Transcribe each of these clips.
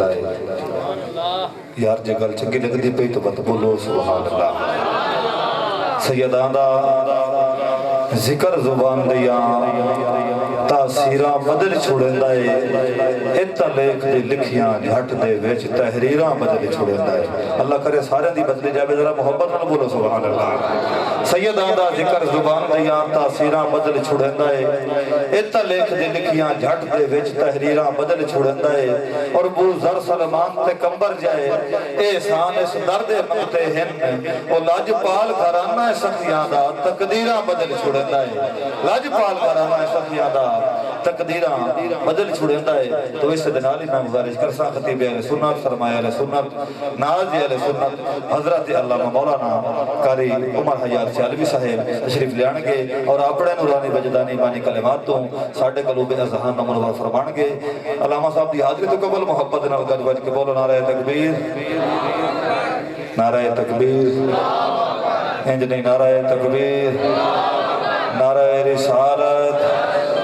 دیتا ہے یار جے گل چنگی لگدی پئی تو بت بولو سبحان اللہ سیداں دا ذکر زبان دیاں تاثیراں بدل چھوڑیندا ہے اتنا لکھ دے لکھیاں جھٹ دے وچ تحریراں بدل چھوڑیندا ہے اللہ کرے سارے دی بدل جاوے ذرا محبت نال بولو سبحان اللہ سیداں دا ذکر زبان دیاں تاثیراں بدل چھوڑیندا ہے اتنا لکھ دے لکھیاں جھٹ دے وچ تحریراں بدل چھوڑیندا ہے اور بو ذر سلمان تے کمبر جائے احسان اس درد منگتے ہن او لاجپال گھرانہ سخیاں دا تقدیراں بدل چھوڑیندا ہے لاجپال گھرانہ سخیاں دا تقدیراں بدل چھوڑیندا ہے تو اس دنال ہی میں گزارش کرساں خطیب اہل سنت سرمایہ اہل سنت ناظر اہل سنت حضرت علامہ مولانا قاری عمر حیات سیالوی صاحب تشریف لے آنگے اور اپنے نورانی وجدانی بانی کلمات تو ساڑھے قلوب اذہان منور فرمانگے علامہ صاحب دی حاضری تو قبل محبت نال گج بج کے بولو نعرہ تکبیر نعرہ تکبیر انج نہیں نعرہ تکبیر نعرہ رسالت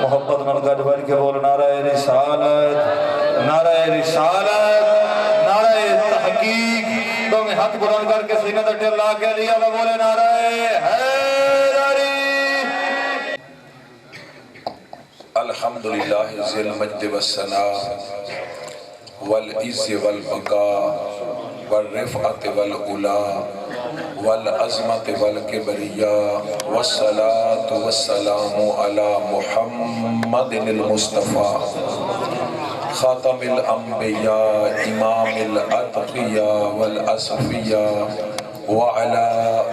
محبت نال گج بج کے بولو نعرہ رسالت نعرہ رسالت نعرہ تحقیق تو میں ہاتھ بلند کر کے سینہ تے ٹر لا کے لیا اللہ بولے نعرہ حیدری الحمدللہ ذی المجد والثناء والعز والبقاء والرفعت والعلا والعظمت والکبریاء والصلاة والسلام علی محمد المصطفیٰ خاتم الانبیاء امام الاتقیاء والاصفیاء وعلى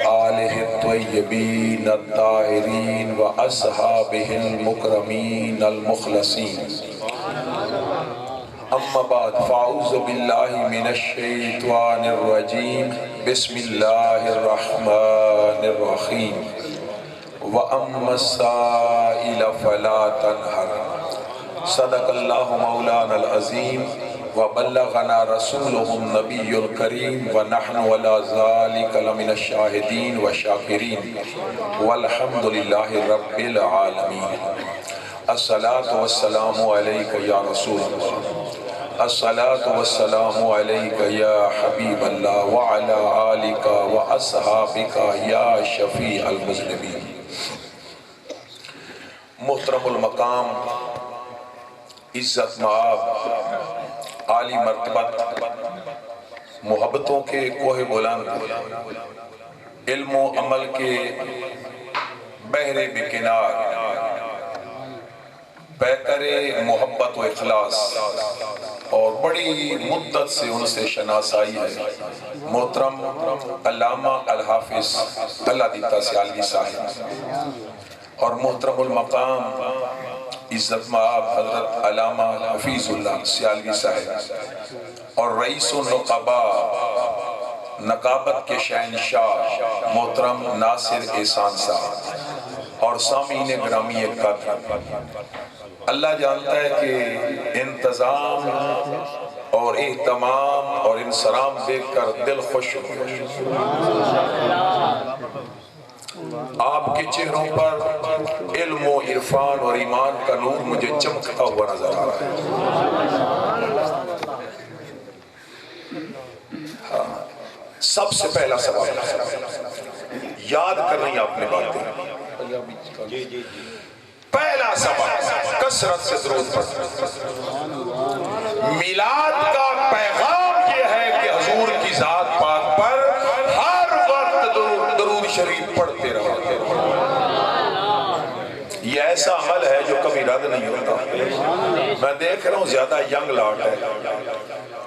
آلہ الطیبین الطاہرین واصحابہ المکرمین المخلصین اما بعد فاعوذ باللہ من الشیطان الرجیم بسم اللہ الرحمن الرحیم وَأَمَّا السَّائِلَ فَلَا تَنْهَرْ صدق اللہ مولانا العظیم وبلغنا رسوله النبی الکریم ونحن ولا ذالک لمن الشاہدین والشاکرین والحمد للہ رب العالمین الصلاة والسلام علیک یا رسول اللہ الصلاة والسلام علیک یا حبیب اللہ وعلا آلک واصحابک یا شفیع المذنبین محترم المقام عزت مآب عالی مرتبت محبتوں کے کوہ بلند علم و عمل کے بحر بکنار بہتر محبت و اخلاص اور بڑی مدت سے ان سے شناسائی ہے محترم علامہ الحافظ اللہ دیتا سیالوی صاحب اور محترم المقام عزت مآب حضرت علامہ حفیظ اللہ سیالوی صاحب اور رئیس النقباء نقابت کے شہنشاہ محترم ناصر احسان صاحب اور سامعین گرامی قدر اللہ جانتا ہے کہ انتظام اور اہتمام اور انصرام دیکھ کر دل خوش ہو آپ کے چہروں پر علم و عرفان اور ایمان کا نور مجھے چمکتا ہوا نظر آ رہا ہے سب سے پہلا سوال یاد کرنی آپ نے باتیں پہلا سوال کثرت سے درود پڑھ میلاد کا پیغام یہ ہے کہ حضور کی ذات پاک پر ہر وقت درود شریف پڑھتے رہو یہ ایسا عمل ہے جو کبھی رد نہیں ہوتا میں دیکھ رہا ہوں زیادہ ینگ لاٹ ہے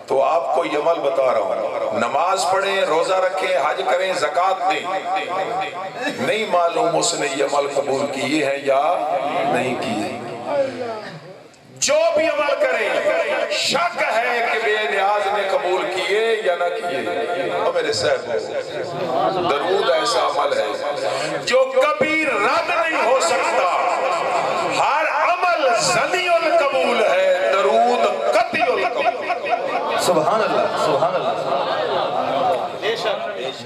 تو آپ کو یہ عمل بتا رہا ہوں نماز پڑھیں روزہ رکھیں حج کریں زکوٰۃ دیں نہیں معلوم اس نے یہ عمل قبول کیے ہیں یا نہیں کیے جو بھی عمل کریں شک ہے کہ بے نیاز نے قبول کیے یا نہ کیے اور میرے صاحب درود ایسا عمل ہے جو کبھی رد نہیں ہو سکتا ہر عمل زنی القبول ہے درود قطعی القبول سبحان اللہ سبحان اللہ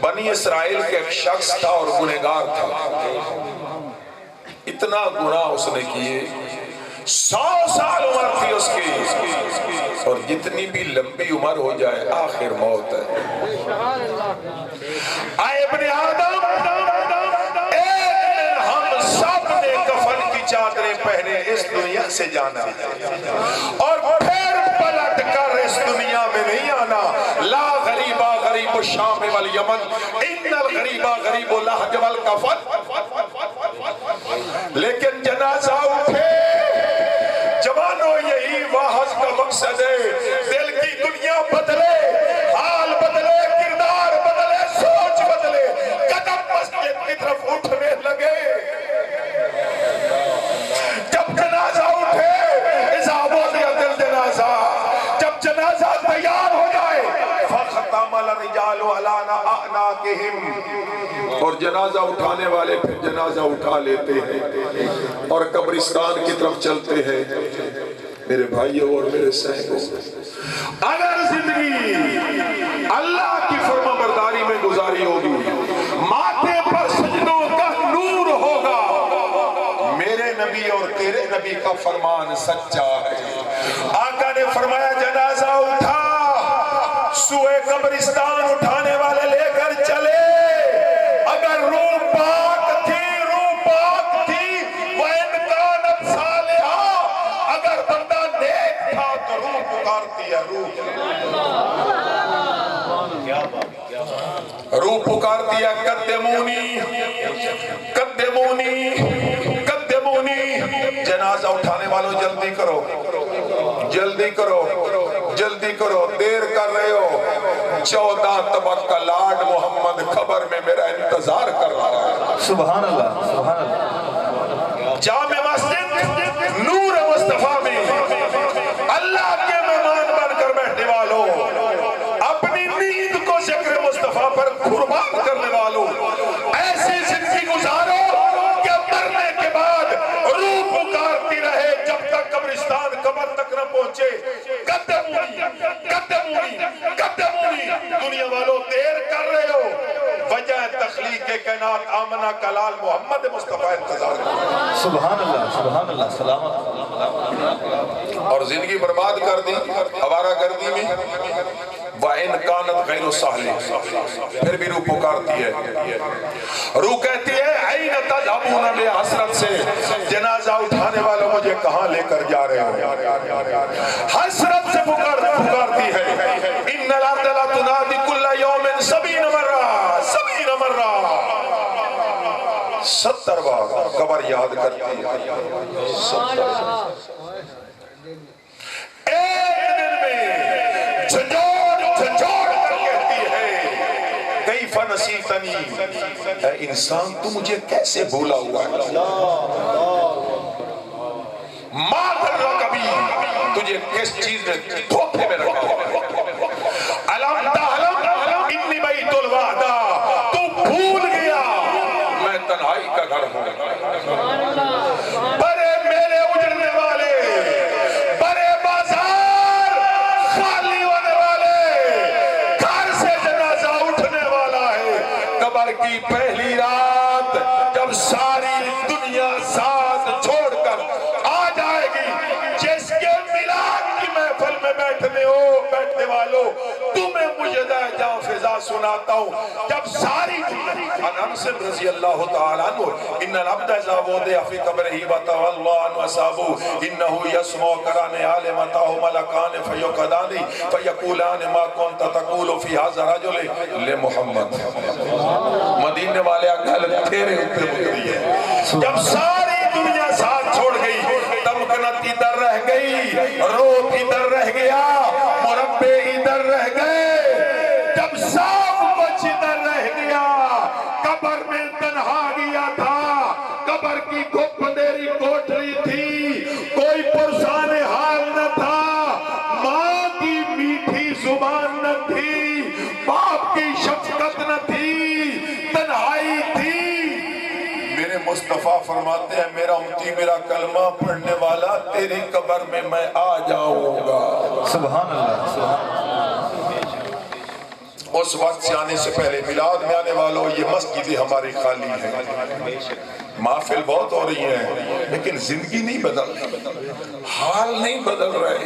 بنی اسرائیل کے ایک شخص تھا اور گنہگار تھا اتنا گناہ اس نے کیے 100 سال عمر تھی اس کی، اور جتنی بھی لمبی عمر ہو جائے آخر موت ہے۔ اے ابن آدم، ایک دن ہم سب نے کفن کی چادریں پہنے اس دنیا سے جانا اور پھر پلٹ کر اس دنیا میں نہیں آنا۔ لا غریبا غریب الشام والیمن ان الغریبا غریب اللہج والکفن۔ لیکن جنازہ اٹھے، جوانوں یہی واحد کا مقصد ہے، دل کی دنیا بدلے، حال بدلے، کردار بدلے، سوچ بدلے، قدم مسجد کی طرف اٹھنے لگے۔ جب جنازہ اٹھے، اذا وضع الجنازہ، جب جنازہ تیار ہو جائے، فَخَتَمَ الرِّجَالُ عَلَىٰ أَعْنَاقِهِمْ، اور جنازہ اٹھانے والے پھر جنازہ اٹھا لیتے ہیں اور قبرستان کی طرف چلتے ہیں۔ میرے بھائیوں اور میرے سہیوں، اگر زندگی اللہ کی فرما برداری میں گزاری ہوگی، ماتھے پر سجدوں کا نور ہوگا، میرے نبی اور تیرے نبی کا فرمان سچا ہے۔ آقا نے فرمایا جنازہ اٹھا، سوئے قبرستان اٹھانے والے لے کر چلے، اگر روح پاک تھی، روح پاک تھی، وَإِنْ كَانَتْ صَالِحَةً، اگر بندہ نیک تھا تو روح پکارتی ہے، روح پکارتی ہے، قدمونی قدمونی قدمونی۔ جنازہ اٹھانے والوں جلدی کرو، جلدی کرو، جلدی کرو، دیر کر رہے ہو۔ 14 طبق کا لاڈ محمد خبر میں میرا انتظار کر رہا ہے۔ سبحان اللہ، سبحان اللہ۔ جامع مسجد نور مصطفیٰ میں اللہ کے مہمان بن کر بیٹھنے والوں، اپنی نیند کو ذکر مصطفیٰ پر قربان کرنے والوں، ایسی زندگی گزارو کہ مرنے کے بعد روح پکارتی رہے جب تک قبرستان قبر تک نہ پہنچے، قدمونی قدمونی قدمونی۔ دنیا والوں دیر کر رہے ہو، وجہ تخلیق کائنات آمنہ کلال محمد مصطفیٰ انتظار کرو۔ سبحان اللہ، سبحان اللہ، سلامت۔ اور زندگی برباد کر دی آوارہ گردی میں، وَإِنْ كَانَتْ غَيْرُ صَالِحَةٍ، پھر بھی روح پکارتی ہے، روح کہتی ہے اَيْنَ تَذْهَبُونَ بے حسرت سے، جنازہ اٹھانے والوں مجھے کہاں لے کر جا رہے ہو؟ حسرت سے پکارتی ہے۔ إِنَّ الْأَرْضَ لَا تُنَادِي كُلَّ يَوْمٍ 70 مرة 70 مرة، 70 بار قبر یاد کرتی ہے۔ ایک دن میں جھنجھوڑ کر کہتی ہے کیف نسیتنی، اے انسان تو مجھے کیسے بھولا ہوا ہے؟ ما غرک بی، تجھے کس چیز نے دھوکے میں رکھا ہے؟ الم تعلم انی بیت الوحدہ، تو بھول گیا میں تنہائی کا گھر ہوں، بڑے میلے اجڑنے والے، بڑے بازار خالی ہونے والے، گھر سے جنازہ اٹھنے والا ہے۔ قبر کی پہلی رات جب ساری دنیا ساتھ چھوڑ کر آ جائے گی، جس کے میلاد کی محفل میں بیٹھنے والوں، تمہیں مجھے جاں فضا سناتا ہوں، جب ساری انس رضی اللہ تعالیٰ عنہ، ان العبد اذا وضع فی قبرہ وتولى عنہ اصحابہ انہ یسمع قران آل متاہ ملکان فیقظان فیقولان ما کنت تقول فی ھذا الرجل لمحمد۔ مدینے والے گل تیرے اوپر اتری ہے۔ جب ساری دنیا ساتھ چھوڑ گئی، تمکنت ادھر رہ گئی، روپ ادھر رہ گیا، مربع ادھر رہ گئے، جب سب کچھ ادھر رہ گیا، قبر میں تنہا گیا تھا، قبر کی گھپ اندھیری کوٹری تھی، کوئی پرسان حال نہ تھا، ماں کی میٹھی زبان نہ تھی، باپ کی شفقت نہ تھی، تنہائی تھی۔ میرے مصطفیٰ فرماتے ہیں میرا امتی میرا کلمہ پڑھنے والا تیری قبر میں میں آ جاؤں گا۔ سبحان اللہ، سبحان اللہ۔ اس وقت سے آنے سے پہلے میلاد میں آنے والوں، یہ مسجدیں ہماری خالی ہیں، محفل بہت ہو رہی ہیں لیکن زندگی نہیں بدل رہی، حال نہیں بدل رہے۔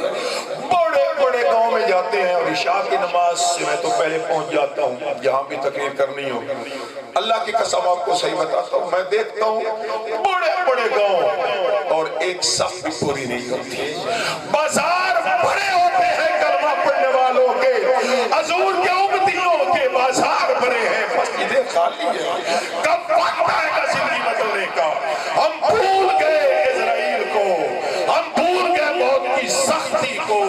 بڑے بڑے گاؤں میں جاتے ہیں اور عشاء کی نماز سے میں تو پہلے پہنچ جاتا ہوں جہاں بھی تقریر کرنی ہو، اللہ کی قسم آپ کو صحیح بتاتا ہوں، میں دیکھتا ہوں بڑے بڑے گاؤں اور ایک صف بھی پوری نہیں ہوتی، بازار بڑے ہوتے ہیں کلمہ پڑھنے والوں کے، حضور کے امتیوں کے بازار بڑے ہیں، مسجدیں خالی ہیں۔ کب وقت آئے گا زندگی بدلنے کا؟ ہم بھول گئے اسرائیل کو، ہم بھول گئے موت کی سختی کو،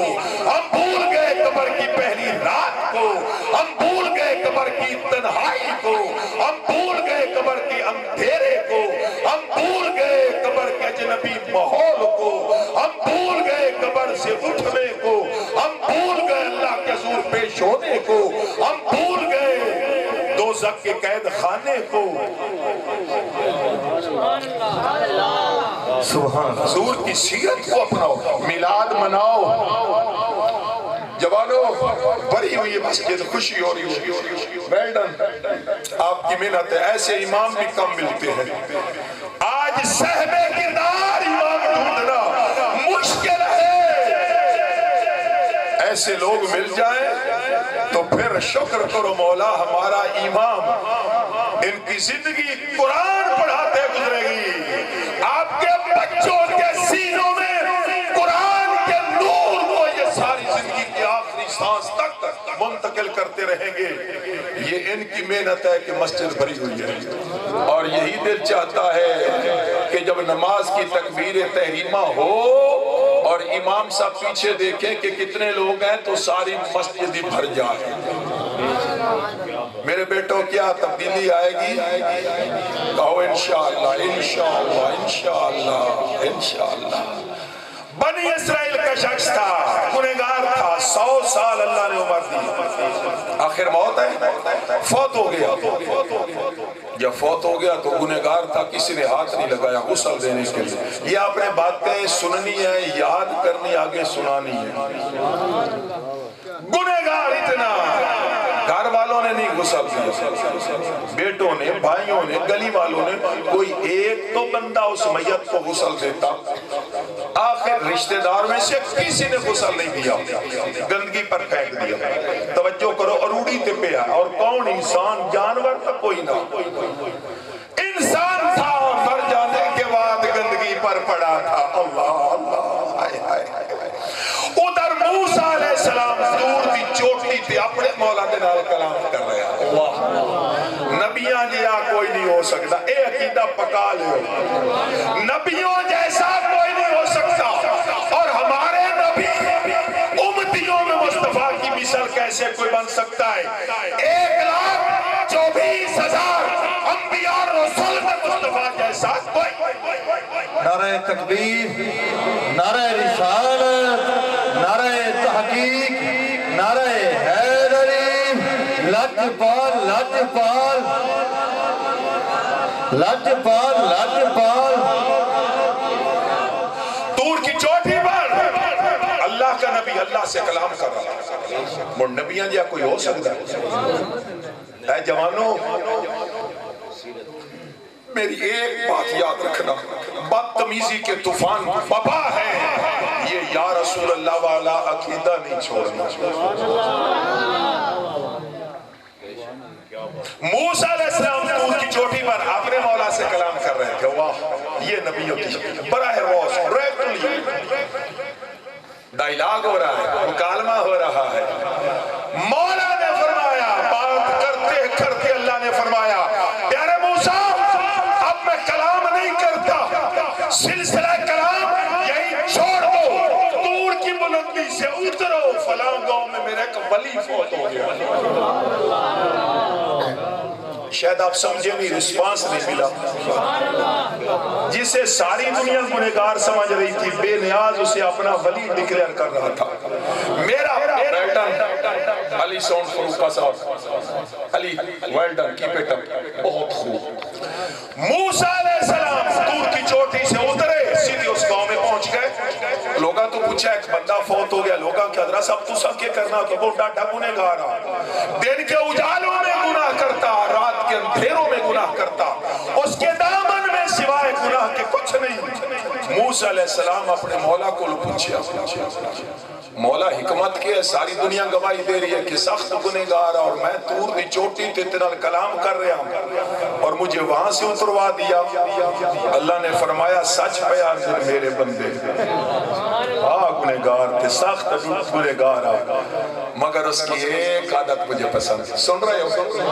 ہم بھول گئے قبر کی پہلی رات کو، ہم بھول گئے قبر کی تنہائی کو، ہم بھول گئے قبر کے اندھیرے کو، ہم بھول گئے قبر کے اجنبی ماحول کو، ہم بھول گئے قبر سے اٹھنے کو، ہم بھول گئے اللہ کے حضور پیش ہونے کو، ہم بھول گئے دوزخ کے قید خانے کو۔ سبحان حضور کی سیرت کو اپناؤ، میلاد مناؤ، جوانو بھری ہوئی مسجد، خوشی ہو رہی ہو، ویلڈن آپ کی محنت ہے، ایسے امام بھی کم ملتے ہیں، آج صاحب کردار امام ڈھونڈنا مشکل ہے، ایسے لوگ مل جائیں تو پھر شکر کرو مولا ہمارا امام، ان کی زندگی قرآن پڑھاتے گزرے گی، آپ کے بچوں کے سینوں میں قرآن کے نور کو یہ ساری زندگی کی آخری سانس تک منتقل کرتے رہیں گے۔ یہ ان کی محنت ہے کہ مسجد بھری ہوئی ہے، اور یہی دل چاہتا ہے کہ جب نماز کی تکبیر تحریمہ ہو اور امام صاحب پیچھے دیکھیں کہ کتنے لوگ ہیں تو ساری مسجد ہی بھر جائے۔ میرے بیٹوں کیا تبدیلی آئے گی؟ کہو انشاءاللہ انشاءاللہ انشاءاللہ انشاءاللہ۔ بنی اسرائیل کا شخص تھا، گنہگار تھا، 100 سال اللہ نے عمر دی، آخر موت ہے، فوت ہو گیا۔ جب فوت ہو گیا تو گنہگار تھا، کسی نے ہاتھ نہیں لگایا غسل دینے کے لیے۔ یہ آپ نے باتیں سننی ہے، یاد کرنی، آگے سنانی ہے۔ گنہگار اتنا، گھر والوں نے نہیں غسل دیا، بیٹوں نے، بھائیوں نے، گلی والوں نے، کوئی ایک تو بندہ اس میت کو غسل دیتا۔ آخر رشتہ دار میں سے کسی نے غسل نہیں دیا، گندگی پر پھینک دیا۔ توجہ کرو، اروڑی تے پہ ہے، اور کون انسان؟ جانور تھا کوئی نہ، انسان تھا، مر جانے کے بعد گندگی پر پڑا تھا۔ اللہ اللہ، ہائے ہائے ہائے۔ ادھر موسیٰ علیہ السلام دور دی چوٹی تھی، اپنے مولا دے نال کلام کر رہے ہیں۔ اللہ، نبیاں جیا کوئی نہیں ہو سکتا، اے عقیدہ پکا لے، نبیوں جیسا کوئی نہیں ہو سکتا، اور ہمارے نبی امتیوں میں مصطفیٰ کی مثال کیسے کوئی بن سکتا ہے؟ 1,24,000 انبیاء اور رسول میں مصطفیٰ جیسا کوئی۔ نعرہ تکبیر، نعرہ رسالت، نعرہ تحقیق، نعرہ حیدری، لجپال لجپال لجپال لجپال۔ طور کی چوٹی پر اللہ کا نبی اللہ سے کلام کر رہا تھا، اور نبیاں جیا کوئی ہو سکتا ہے؟ اے جوانوں، میری ایک بات یاد رکھنا، بدتمیزی کے طوفان وبا ہے، یہ یا رسول اللہ والا عقیدہ نہیں چھوڑنا۔ موسیٰ علیہ السلام طور کی چوٹی پر اپنے مولا سے کلام کر رہے تھے، واہ، یہ نبیوں کی براہ راست ڈائریکٹلی ڈائیلاگ ہو رہا ہے، مکالمہ ہو رہا ہے۔ مولا نے فرمایا، بات کرتے کرتے اللہ نے فرمایا، پیارے موسیٰ اب میں کلام نہیں کرتا، سلسلہ کلام یہی چھوڑ دو، طور کی بلندی سے اترو، فلاں گاؤں میں میرے ایک ولی فوت ہو گیا۔ شاید آپ سمجھے نہیں، رسپانس نہیں ملا، جسے ساری دنیا گنہگار سمجھ رہی تھی، بے نیاز اسے اپنا ولی ڈکلیئر کر رہا تھا۔ میرا ویلڈن علی سون فروقہ صاحب، علی ویلڈن کی پیٹا بہت خوب۔ موسیٰ علیہ السلام طور کی چوٹی سے اترے، سیدھی اس گاؤں میں پہنچ گئے۔ لوگاں تو پوچھا ایک بندہ فوت ہو گیا، لوگاں کہ حضرت صاحب تو سب کے کرنا تو وہ ڈاٹا گنہگار آ، دن کے اجالوں میں گناہ کرتا، رات کے اندھیروں میں گناہ کرتا، اس کے دامن میں سوائے گناہ کے کچھ نہیں۔ موسیٰ علیہ السلام اپنے مولا کو پوچھا، مولا حکمت کی ہے، ساری دنیا گواہی دے رہی ہے کہ سخت گنہگار اور میں طور دی چوٹی تے تیرا کلام کر رہا ہوں اور مجھے وہاں سے اتروا دیا۔ اللہ نے فرمایا سچ بیان کر میرے بندے، گنہگار تھے، سخت گنہگار آ، مگر اس کی ایک عادت مجھے پسند ہے۔ سن رہے ہو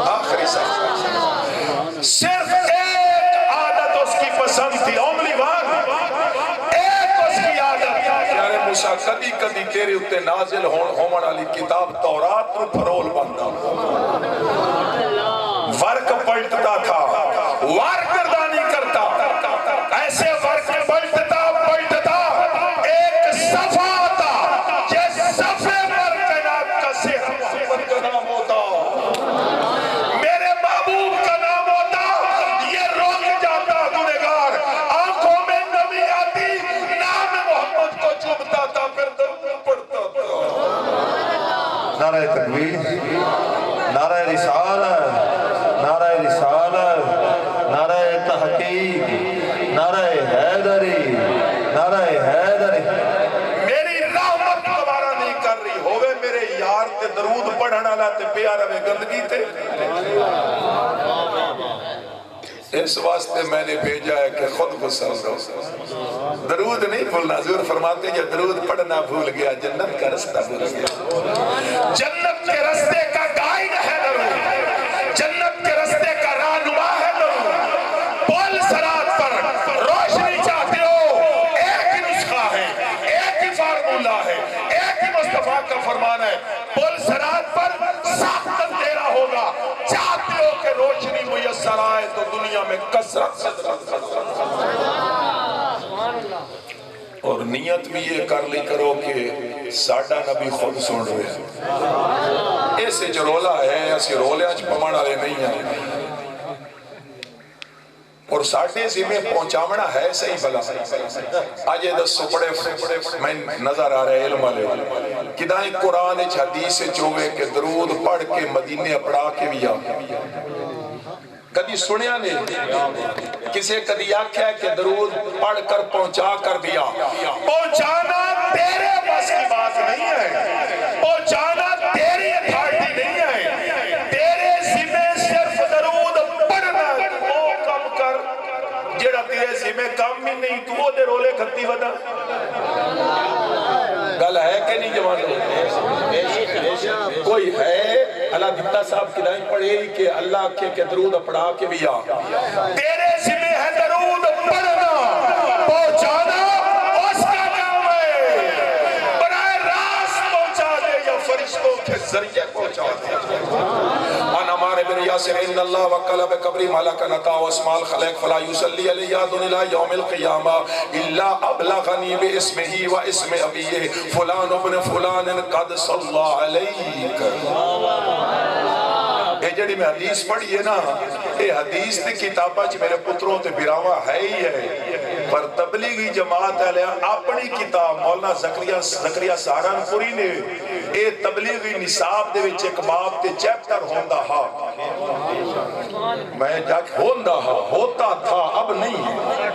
آخری ساتھ، صرف ایک عادت اس کی پسند تھی، only one، ایک اس کی عادت۔ یارے موسیٰ کدی کدی تیرے اتے نازل ہومن والی کتاب تورات نو پھرول بندا، ورق پلٹتا تھا، وارگردانی کرتا، ایسے ورق پلٹتا ایک صفحہ آتا جس صفحے پر کائنات کا سحر محمد کا نام ہوتا، میرے محبوب کا نام ہوتا، یہ روک جاتا گنہگار، آنکھوں میں نمی آتی، نام محمد کو چومتا تھا، پھر درود پڑھتا تھا۔ نعرہ تکبیر، نعرہ رسالت، نعرہ رسالت، نعرہ تحقیق، نعرہ حیدری، نعرہ حیدری۔ میری رحمت دوبارہ نہیں کر رہی ہوئے میرے یار تے درود پڑھنا لاتے پیارا میں گندگی تے، اس واسطے میں نے بھیجا ہے کہ خود غسل دو، درود نہیں بھولنا۔ حضور فرماتے ہیں جو درود پڑھنا بھول گیا جنت کا رستہ بھول گیا۔ جنت کے رستے کا گائیڈ ہے درود، جنت کے رستے کا رہنما ہے درود۔ پل صراط پر روشنی چاہتے ہو، ایک ہی نسخہ ہے، ایک ہی فارمولہ ہے، ایک ہی مصطفیٰ کا فرمان ہے، پل صراط پر سخت اندھیرا ہوگا، چاہتے ہو کہ روشنی میسر آئے تو دنیا میں کثرت سے اور نیت بھی یہ کر لی کرو کہ ساڈا نبی خود سن رہے ہیں، ایسے جو رولا ہے ایسے رولے آج پمانا لے نہیں ہیں، اور ساڑھے ذمہ پہنچامنا ہے صحیح بلا۔ آج یہ دسو پڑے میں نظر آ رہے علم والے کدائیں قرآن اچھ حدیث چوہے کہ درود پڑھ کے مدینے پڑھا کے بھی آ، کدی سنیا نہیں کسے کدی آکھا ہے کہ درود پڑھ کر پہنچا کر دیا، پہنچانا تیرے بس کی بات نہیں ہے، پہنچانا تیری اتھارٹی نہیں ہے، تیرے ذمہ صرف درود پڑھنا، وہ کم کر جیڑا تیرے ذمہ کم ہی نہیں، تو وہ دے رولے کھتی ودا گل ہے کہ نہیں جوانوں؟ کوئی ہے اللہ دیتا صاحب کدائیں پڑھے کہ اللہ کے درود پڑھا کے بھی آ، تیرے ذمہ ہے درود پڑھنا، پہنچانا اس کا کام ہے، براہ راست پہنچا دے یا فرشتوں کے ذریعے پہنچا دے۔ انا مارے بن یاسر ان اللہ وکل بقبری مالک نتا واسماء الخلق فلا یصلی علی احد الى یوم القیامہ الا ابلغنی باسمہ و اسم ابیہ فلان ابن فلان قد صلی علیک۔ یہ جڑی میں حدیث پڑھی ہے نا، یہ حدیث تے کتابہ چ میرے پتروں تے براواں ہے ہی ہے، پر تبلیغی جماعت علیہ اپنی کتاب مولانا زکریا سہارنپوری نے اے تبلیغی نصاب دے وچ ایک باب تے چیپٹر ہوندا ہا، میں جاک ہوندا ہا ہوتا تھا اب نہیں ہے،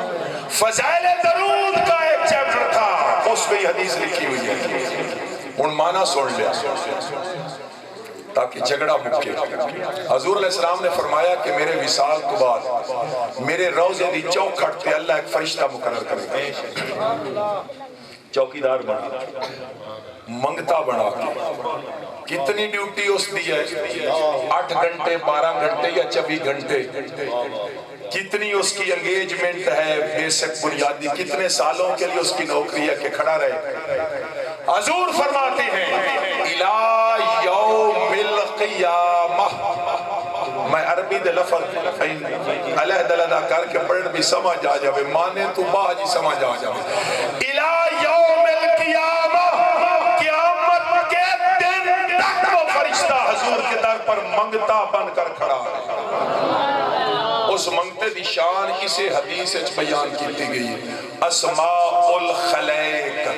فضائل درود کا ایک چیپٹر تھا، اس میں حدیث لکھی ہوئی ہے، ان معنی سن لیا تاکہ جھگڑا مکے۔ حضور علیہ السلام نے فرمایا کہ میرے وصال کے بعد میرے روضے دی چوکھٹ پہ اللہ ایک فرشتہ مقرر کرے گا، چوکیدار بنا منگتا بنا کے، کتنی ڈیوٹی اس دی ہے، 8 گھنٹے 12 گھنٹے یا 24 گھنٹے، کتنی اس کی انگیجمنٹ ہے بیسک بنیادی، کتنے سالوں کے لیے اس کی نوکری ہے کہ کھڑا رہے۔ حضور فرماتے ہیں الہ یوم القیامہ، میں عربی دے لفظ علیہ دلدہ کر کے پڑھن بھی سمجھ آ جاوے، مانے تو باجی سمجھ آ جاوے، الہ یوم القیامہ، قیامت کے دن تک وہ فرشتہ حضور کے در پر منگتا بن کر کھڑا ہے۔ اس منگتے دی شان اسے حدیث بیان کی گئی ہے، اسماء الخلیق،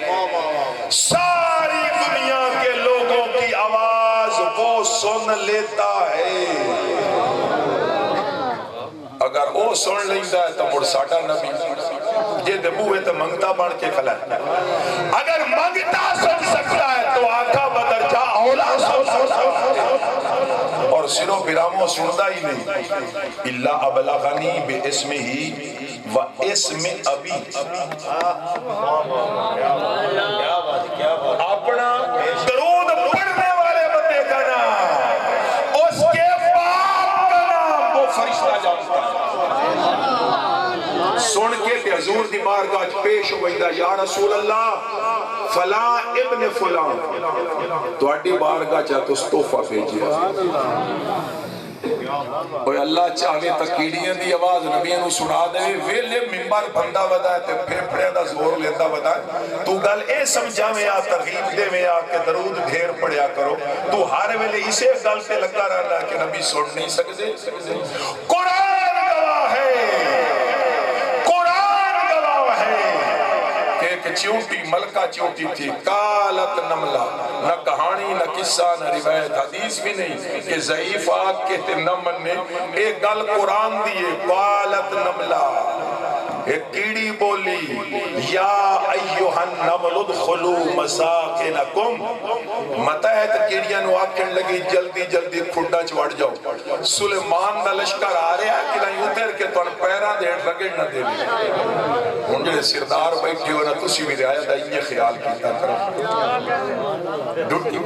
ساری دنیا کے لوگوں کی آواز وہ سن لیتا ہے۔ اگر او سن لیندا ہے تو مڑ ساڈا نبی جے دے بوئے تے منگتا بن کے کھلا ہے۔ اگر منگتا سن سکتا ہے تو آقا بدرجہ اولا سن سکتا ہے، اور سنو برامو سنتا ہی نہیں۔ اللہ ابلغنی بے اسمہ ہی و اسم ابی، اپنا درود پڑھنے والے بندے کا نام، اس کے باپ کا نام وہ فرشتہ جانتا ہے۔ سن کے تے حضور دی بارگاہ پیش ہوئیدہ یا رسول اللہ فلاں ابن فلاں تو اڈی بارگاہ چاہتے اس توفہ بھیجیا۔ اوہ اللہ چاہے تکیڑیاں دی آواز نبیوں نو سنا دے ویلے ممبر بندہ ودا ہے تے پھیپڑے دا زور لیندہ ودا ہے۔ تو گل اے سمجھا میں آ ترغیب دے میں آ کہ درود ڈھیر پڑھیا کرو، تو ہر ویلے اسے گل سے لگا رہنا کہ نبی سن نہیں سکتے۔ قرآن گواہ ہے، قرآن گواہ ہے کہ ایک چیونٹی ملکہ چیونٹی تھی، کالت نملہ، نہ کہانی نہ قصہ نہ روایت حدیث بھی نہیں کہ ضعیف آگ کہتے نہ مننے، ایک گل قرآن دیئے کالت نملہ، ایک کیڑی بولی یا ایوہن نمل ادخلو مساکنکم، متحد کیڑیاں نو آکھن لگی جلدی جلدی کھڑا چوڑ جاؤ، سلیمان دا لشکر آ رہا ہے کہ نہیں اتر کے تو پیران دے رگڑ نہ دے لی۔ ان جڑے سردار بیٹھے ہو نا تسی بھی رعایت ہے یہ خیال کیتا کرو۔ ڈھٹی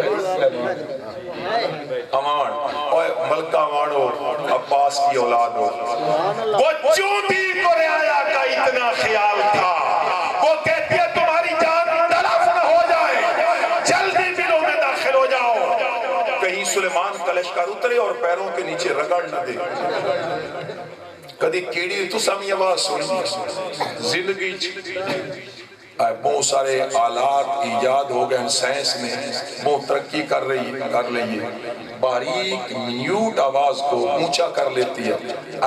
امان اوہ ملکہ مانو عباس کی اولاد ہو، وہ چوٹی کو رعایا کا اتنا خیال تھا، وہ کہتی ہے تمہاری جان تلف نہ ہو جائے، جلدی بلوں میں داخل ہو جاؤ، کہیں سلیمان کا لشکر اترے اور پیروں کے نیچے رگڑ نہ دے۔ کدی کیڑی تو سامی آواز سنی زندگی بہت سارے آلات ایجاد ہو گئے، سائنس نے بہت ترقی کر رہی ہے، باریک میوٹ آواز کو اونچا کر لیتی ہے۔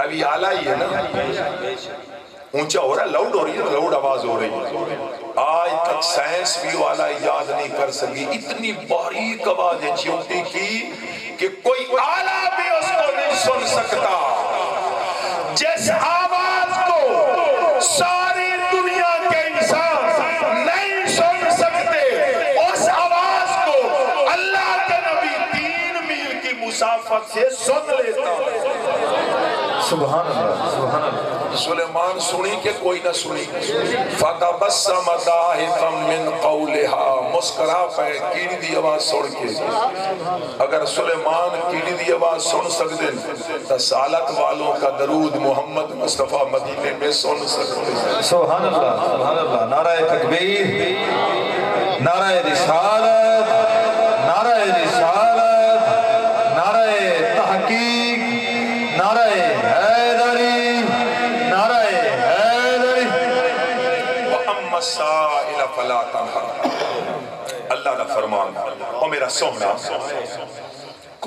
ابھی آلہ ہی ہے نا، اونچا ہو رہا ہے، لاؤڈ ہو رہی ہے، لاؤڈ آواز ہو رہی ہے۔ آج تک سائنس بھی آلہ ایجاد نہیں کر سکی، اتنی باریک آواز ہے چیونٹی کی کہ کوئی آلہ بھی اس کو نہیں سن سکتا۔ جس آواز کو ساری دنیا کے انسان نہیں سن سکتے، اس آواز کو اللہ کے نبی 3 میل کی مسافت سے سن لیتا۔ سبحان اللہ، سبحان اللہ۔ سلیمان سنی کہ کوئی نہ سنی، فَتَبَسَّمَ ضَاحِكًا مِّن قَوْلِهَا، مسکرا پہ کیڑی دی آواز سن کے۔ اگر سلیمان کیڑی دی آواز سن سکتے تو سالت والوں کا درود محمد مصطفیٰ مدینے میں سن سکتے۔ سبحان اللہ، سبحان اللہ۔ نعرہ تکبیر، نعرہ رسالت، نعرہ رسالت، نعرہ تحقیق، نعرہ حیدری، نعرہ حیدری۔ وَأَمَّا السَّائِلَ فَلَا تَنْهَرْ، اللہ دا فرمان او میرا سونا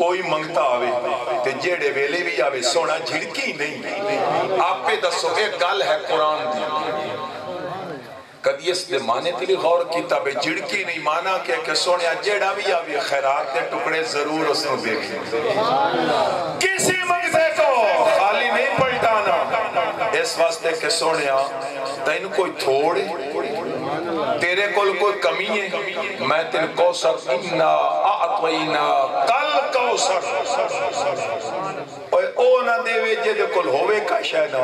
کوئی منگتا آوے تے جیڑے ویلے بھی آوے سونا جھڑکی نہیں۔ آپ پہ دسو ایک گل ہے قرآن دی، کدی اس دے مانے تیلی غور کیتا بے جھڑکی نہیں مانا کہ سونیا جیڑا بھی آوے خیرات دے ٹکڑے ضرور اس نے دیکھیں۔ کسی منگتے کو خالی نہیں پلٹانا، اس واسطے کہ سونیا تین کوئی تھوڑے تیرے کول کوئی کمی ہے، میں تین کوثر انا اعطینا کل کوثر، او نہ دے وے جے دے کول ہوے کا شے نہ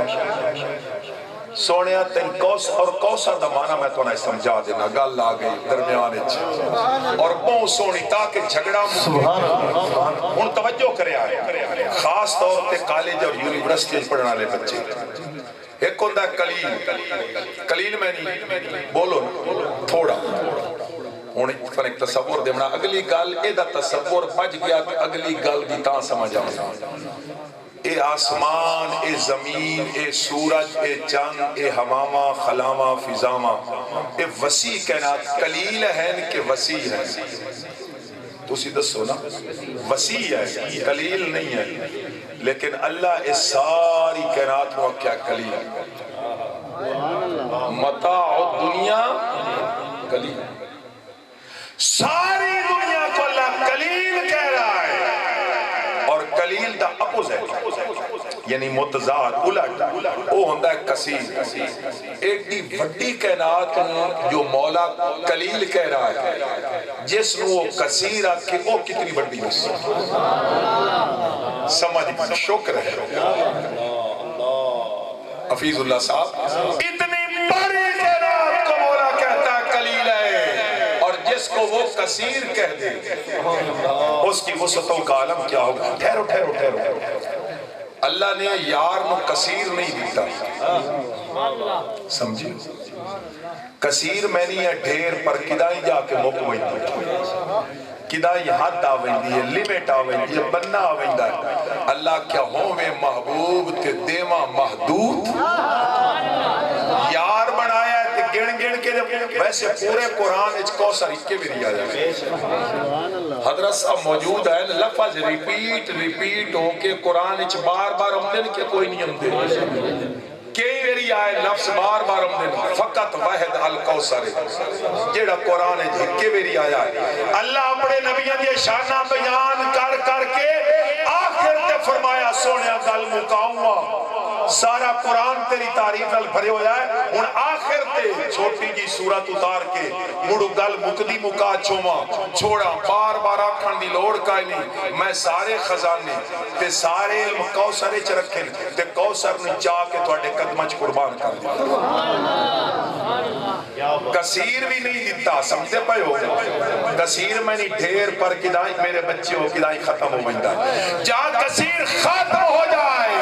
سونیا تین کوثر، اور کوثر دا معنی میں تو نہ سمجھا دینا، گل آ گئی درمیان وچ اور بہت سونی تاکہ جھگڑا ہن توجہ کرے آئے، خاص طور تے کالج اور یونیورسٹی پڑھنے والے بچے۔ ایک ہوندہ ہے قلیل، قلیل میں نہیں بولو تھوڑا، ہوں ایک تصور دے بنا اگلی گل اے دا تصور بج گیا کہ اگلی گل دی تاں سمجھ آؤں۔ اے آسمان، اے زمین، اے سورج، اے چند، اے ہمامہ، خلامہ، فضامہ، اے وسیع کائنات قلیل ہے کہ وسیع ہے؟ تو اسی دسو نا، وسیع ہے قلیل نہیں ہے، لیکن اللہ اس ساری کائنات کو کیا قلیل ہے؟ متاع الدنیا قلیل، ساری دنیا کو اللہ قلیل کہہ رہا ہے، اور قلیل دا اپوزٹ یعنی متضاد الٹ وہ ہوتا ہے کثیر. ایڈی وڈی کائنات جو مولا قلیل کہہ رہا ہے جس نو وہ کثیر آکھے وہ کتنی بڑی ہے. سمجھ شکر ہے حفیظ اللہ صاحب اتنی بڑی کائنات کو مولا کہتا ہے قلیل ہے اور جس کو وہ کثیر کہہ دے اس کی وسعتوں کا عالم کیا ہوگا. ٹھہرو ٹھہرو ٹھہرو. اللہ نے یار نو کثیر نہیں دیتا سمجھی. کثیر میں نہیں ہے ڈھیر پر کدائی جا کے موقع ہوئی کدائی حد آویندی ہے لمٹ آویندی ہے بننا آویندہ ہے. اللہ کیا ہوویں محبوب تے دیما محدود یار بنایا ہے تے گن گن کے ویسے پورے قرآن اچ کوثر اکے بھی دیا جائے. حضرت صاحب موجود ہے لفظ ریپیٹ ہو کے قرآن اچ بار بار امدن کے کوئی نہیں امدن کئی میری آئے لفظ بار بار امدن فقط واحد الکوثر جیڑا قرآن جھکے میری آیا ہے. اللہ اپنے نبیان یہ شانہ بیان کر کر کے آخر تے فرمایا سونے گل مکاؤں سارا قرآن تیری تعریف نال بھرے ہویا ہے ہن آخر تے چھوٹی جی سورت اتار کے مڑو گل مکدی مکا چھوڑا بار بار آکھن دی لوڑ کائے نہیں. میں سارے خزانے تے سارے علم کوثر وچ رکھے تے کوثر نو چاہ کے تواڈے قدماں وچ قربان کر دتا. کثیر بھی نہیں دیتا سمجھتے پے ہو. کثیر میں نہیں ڈھیر پر کدائی میرے بچے ہو کدائی ختم ہو ویندا ہے. جہاں کثیر ختم ہو جائے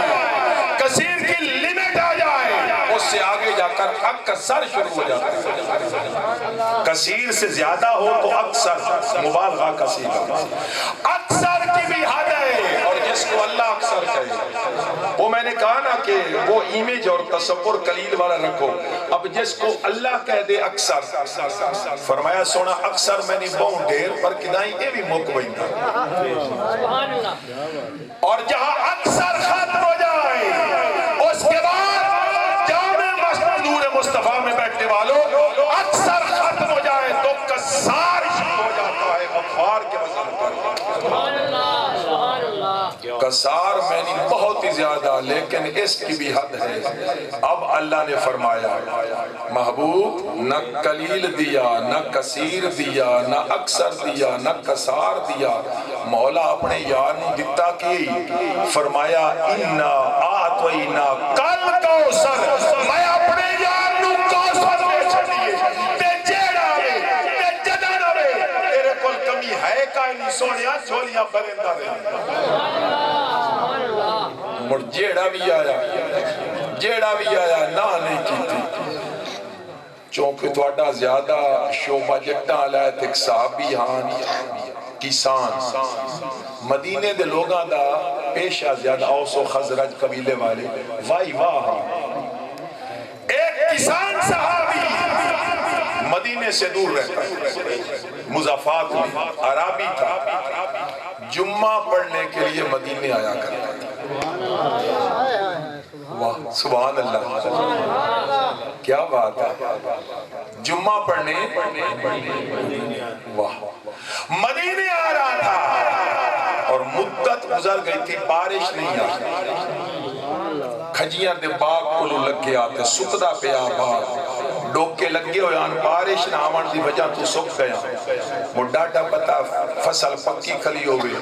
کثیر کی لمٹ آ جائے اس سے آگے جا کر اکثر شروع ہو جاتا ہے. کثیر سے زیادہ ہو تو اکثر مبالغہ کثیر اکثر کی بھی حد ہے اور جس کو اللہ اکثر کہے وہ میں نے کہا نا کہ وہ امیج اور تصور قلیل والا رکھو. اب جس کو اللہ کہہ دے اکثر فرمایا سونا اکثر میں نے بہت ڈھیر پر کدائی یہ بھی موقع بہنگا. اور جہاں اکثر ختم ہو جائے اس کے بعد جامع مسجد نور مصطفیٰ میں بیٹھنے والوں اکثر ختم ہو جائے تو کسار شروع ہو جاتا ہے غفار کے وزن پر. کسار میں نہیں بہت ہی زیادہ لیکن اس کی بھی حد ہے. اب اللہ نے فرمایا محبوب نہ قلیل دیا نہ کثیر دیا نہ اکثر دیا نہ کسار دیا. مولا اپنے یار نو دیتا کی فرمایا انا آتوینا کل کوثر میں اپنے یار نو کوثر دے چھڑیے تے جیڑا وے تے جدنا وے تیرے کول کمی ہے کائیں نہیں سونیا جھولیاں بھریندا رہے. مڑ جیڑا بھی آیا نہ نہیں کیتی چونکہ تواڈا زیادہ شعبہ جٹاں علیہ ایک صحابی ہان کسان مدینے دے لوگاں دا پیشہ زیادہ اوس و خزرج قبیلے والے وائی واہ. ایک کسان صحابی مدینے سے دور رہتا مضافات میں عربی تھا جمعہ پڑھنے کے لیے مدینے آیا کرتا تھا. واہ سبحان اللہ کیا بات ہے. جمعہ پڑھنے واہ مدینے آ رہا تھا اور مدت گزر گئی تھی بارش نہیں آئی. کھجیاں دے باغ کلو لگے آتے سکدہ پہ آباد ڈوکے لگے ہوئے آن بارش نہ آمان دی وجہ تو سکھ گیا. وہ ڈاٹا پتا فصل پکی کھلی ہوئے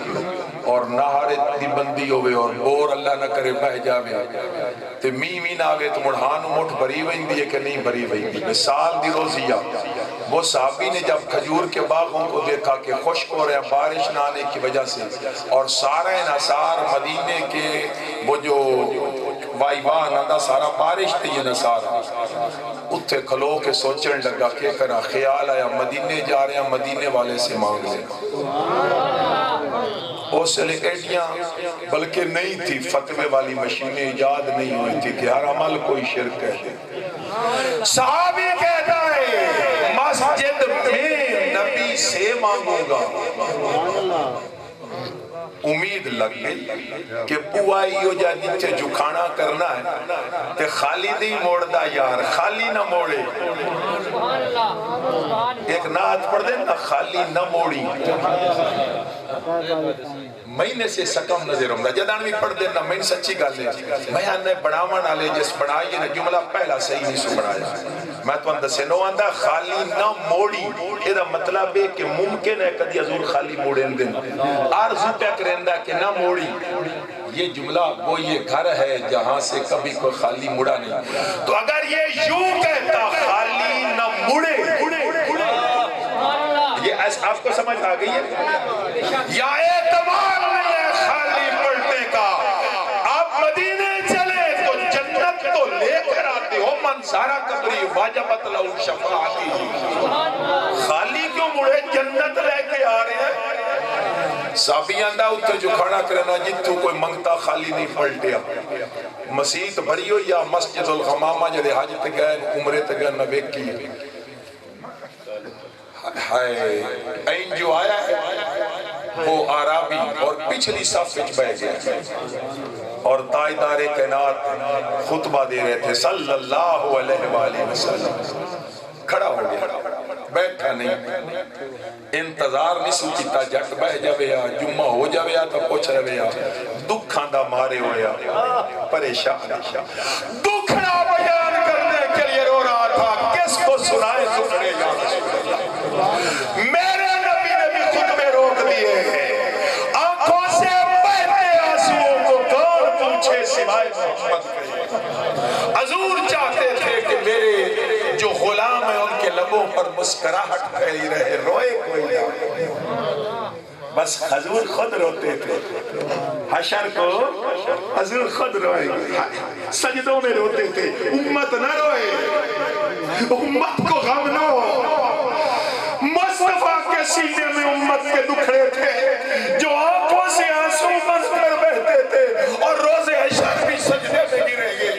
اور نہارے دی بندی ہوئے اور بور اللہ نہ کرے بہ جاوے تے می نہ آگے تو مڑھان مٹھ بری وین دی ہے کہ نہیں بری وین دی. مثال دی روزیہ وہ صحابی نے جب کھجور کے باغوں کو دیکھا کہ خشک ہو رہے ہیں بارش نہ آنے کی وجہ سے اور سارے نصار مدینے کے وہ جو وائیوان اندہ سارا بارش تھی یہ نصار اتھے کھلو کے سوچن لگا کہ کرا خیال آیا مدینے جا رہے ہیں مدینے والے سے مانگ لے. اس لئے ایڈیاں بلکہ نہیں تھی فتوے والی مشینیں ایجاد نہیں ہوئی تھی کہ ہر عمل کوئی شرک ہے. صحابی کہتا ہے مسجد میں نبی سے مانگوں گا. امید لگ گئی کہ پوائی ہو جا نیچے جھکانا کرنا ہے تے خالی نہیں موڑدا یار خالی نہ موڑے. ایک نعت پڑھ دے نا خالی نہ موڑی مہینے سے سکم نظر ہوں جدان بھی پڑھ دینا میں سچی گل ہے میں آنے بڑھاوا نالے جس بڑھائی ہے جملہ پہلا صحیح نہیں سو بڑھایا میں تو اندر سے نو آندہ خالی نہ موڑی یہ دا مطلب ہے کہ ممکن ہے کدی حضور خالی موڑیں دن آرزو پہ کرندہ کہ نہ موڑی یہ جملہ وہ یہ گھر ہے جہاں سے کبھی کوئی خالی مڑا نہیں تو اگر یہ یوں کہتا خالی نہ مڑے یہ آپ کو سمجھ آ گئی ہے یا اعتبار نہیں ہے خالی پلٹنے کا آپ مدینے چلے تو جنت تو لے کر آتے ہو منصارہ قبری واجبت لہو شفاعتی خالی کیوں مڑے جنت لے کے آ رہے ہیں صحابی آندہ اتھے جو کھڑا کرنا جتو کوئی منگتا خالی نہیں پلٹیا مسیح بھری ہو یا مسجد الغمامہ جدے حاجت گئے عمرے گئے نبیک کی این جو آیا ہے وہ عربی اور پچھلی صف وچ بہ گیا اور تاجدار کائنات خطبہ دے رہے تھے صلی اللہ علیہ وآلہ وسلم کھڑا ہو گیا بیٹھا نہیں انتظار نہیں سوچیتا جٹ بہ جاویا جمعہ ہو جاویا تو پوچھ رویا دکھاں دا مارے ہویا پریشان دکھنا بیان کرنے کے لیے رو رہا تھا کس کو سنائے سکھڑے یا رسول اللہ میرے نبی نے بھی خطبے روک دیے ہیں آنکھوں سے بہتے آنسوؤں کو کون پوچھے سوائے محمد کے حضور چاہتے تھے کہ میرے جو غلام ہیں ان کے لبوں پر مسکراہٹ پھیلی رہے روئے کوئی نہ بس حضور خود روتے تھے حشر کو حضور خود روئے سجدوں میں روتے تھے امت نہ روئے امت کو غم نہ ہو مصطفیٰ کے سینے میں امت کے دکھڑے تھے جو آنکھوں سے آنسو بن کر بہتے تھے اور روز حشر بھی سجدے میں گریں گے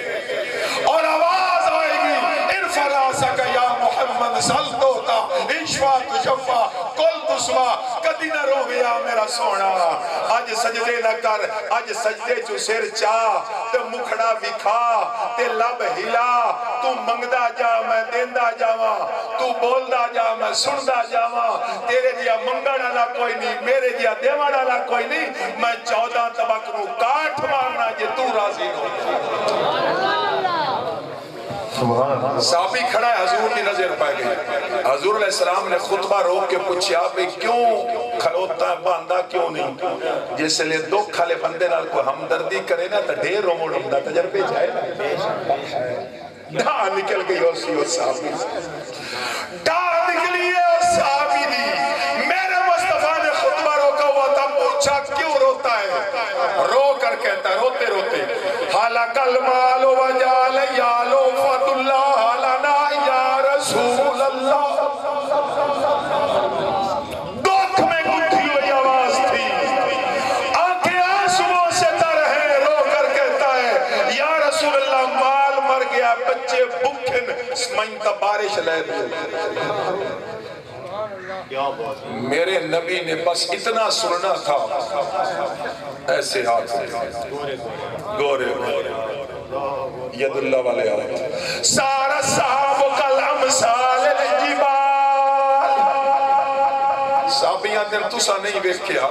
اور آواز آئے گی ارفع راسک یا محمد سلطوتا انشفا تشفا کل تسوا کدی نہ رو گیا میرا سونا آج سجدے نہ کر آج سجدے جو سر چاہ تے مکھڑا وکھا تے لب ہلا تو منگدا جا میں دیندہ جاواں تو بولدا جا میں سندا جاواں تیرے جیا منگن والا کوئی نہیں میرے جیا دیوان والا کوئی نہیں میں 14 طبق نو کاٹ مارنا جے تو راضی ہو صحابی کھڑا ہے حضور کی نظر پہ گئی حضور علیہ السلام نے خطبہ روک کے پوچھا بھئی کیوں کھلوتا ہے باندھا کیوں نہیں جیسے لئے دو کھلے بندے نال کوئی ہمدردی کرے نا تو ڈھیر رومو ڈھمدہ تجربے جائے ڈھا نکل گئی اسی اس صحابی ڈھا نکلی ہے اس صحابی دی میرے مصطفیٰ نے خطبہ روکا ہوا تھا پوچھا کیوں روتا ہے رو کر کہتا ہے روتے روتے حالک المال وجال یالو فت اللہ لنا یا رسول اللہ دکھ میں گٹھی ہوئی آواز تھی آنکھیں آنسوؤں سے تر ہے رو کر کہتا ہے یا رسول اللہ مال مر گیا بچے بکھن سمائنتا بارش لے دے میرے نبی نے بس اتنا سننا تھا ایسے ہاتھ گورے ید اللہ والے آئے سارا صحاب کل امثال الجبال صحابیاں دن تسا نہیں ویکھیا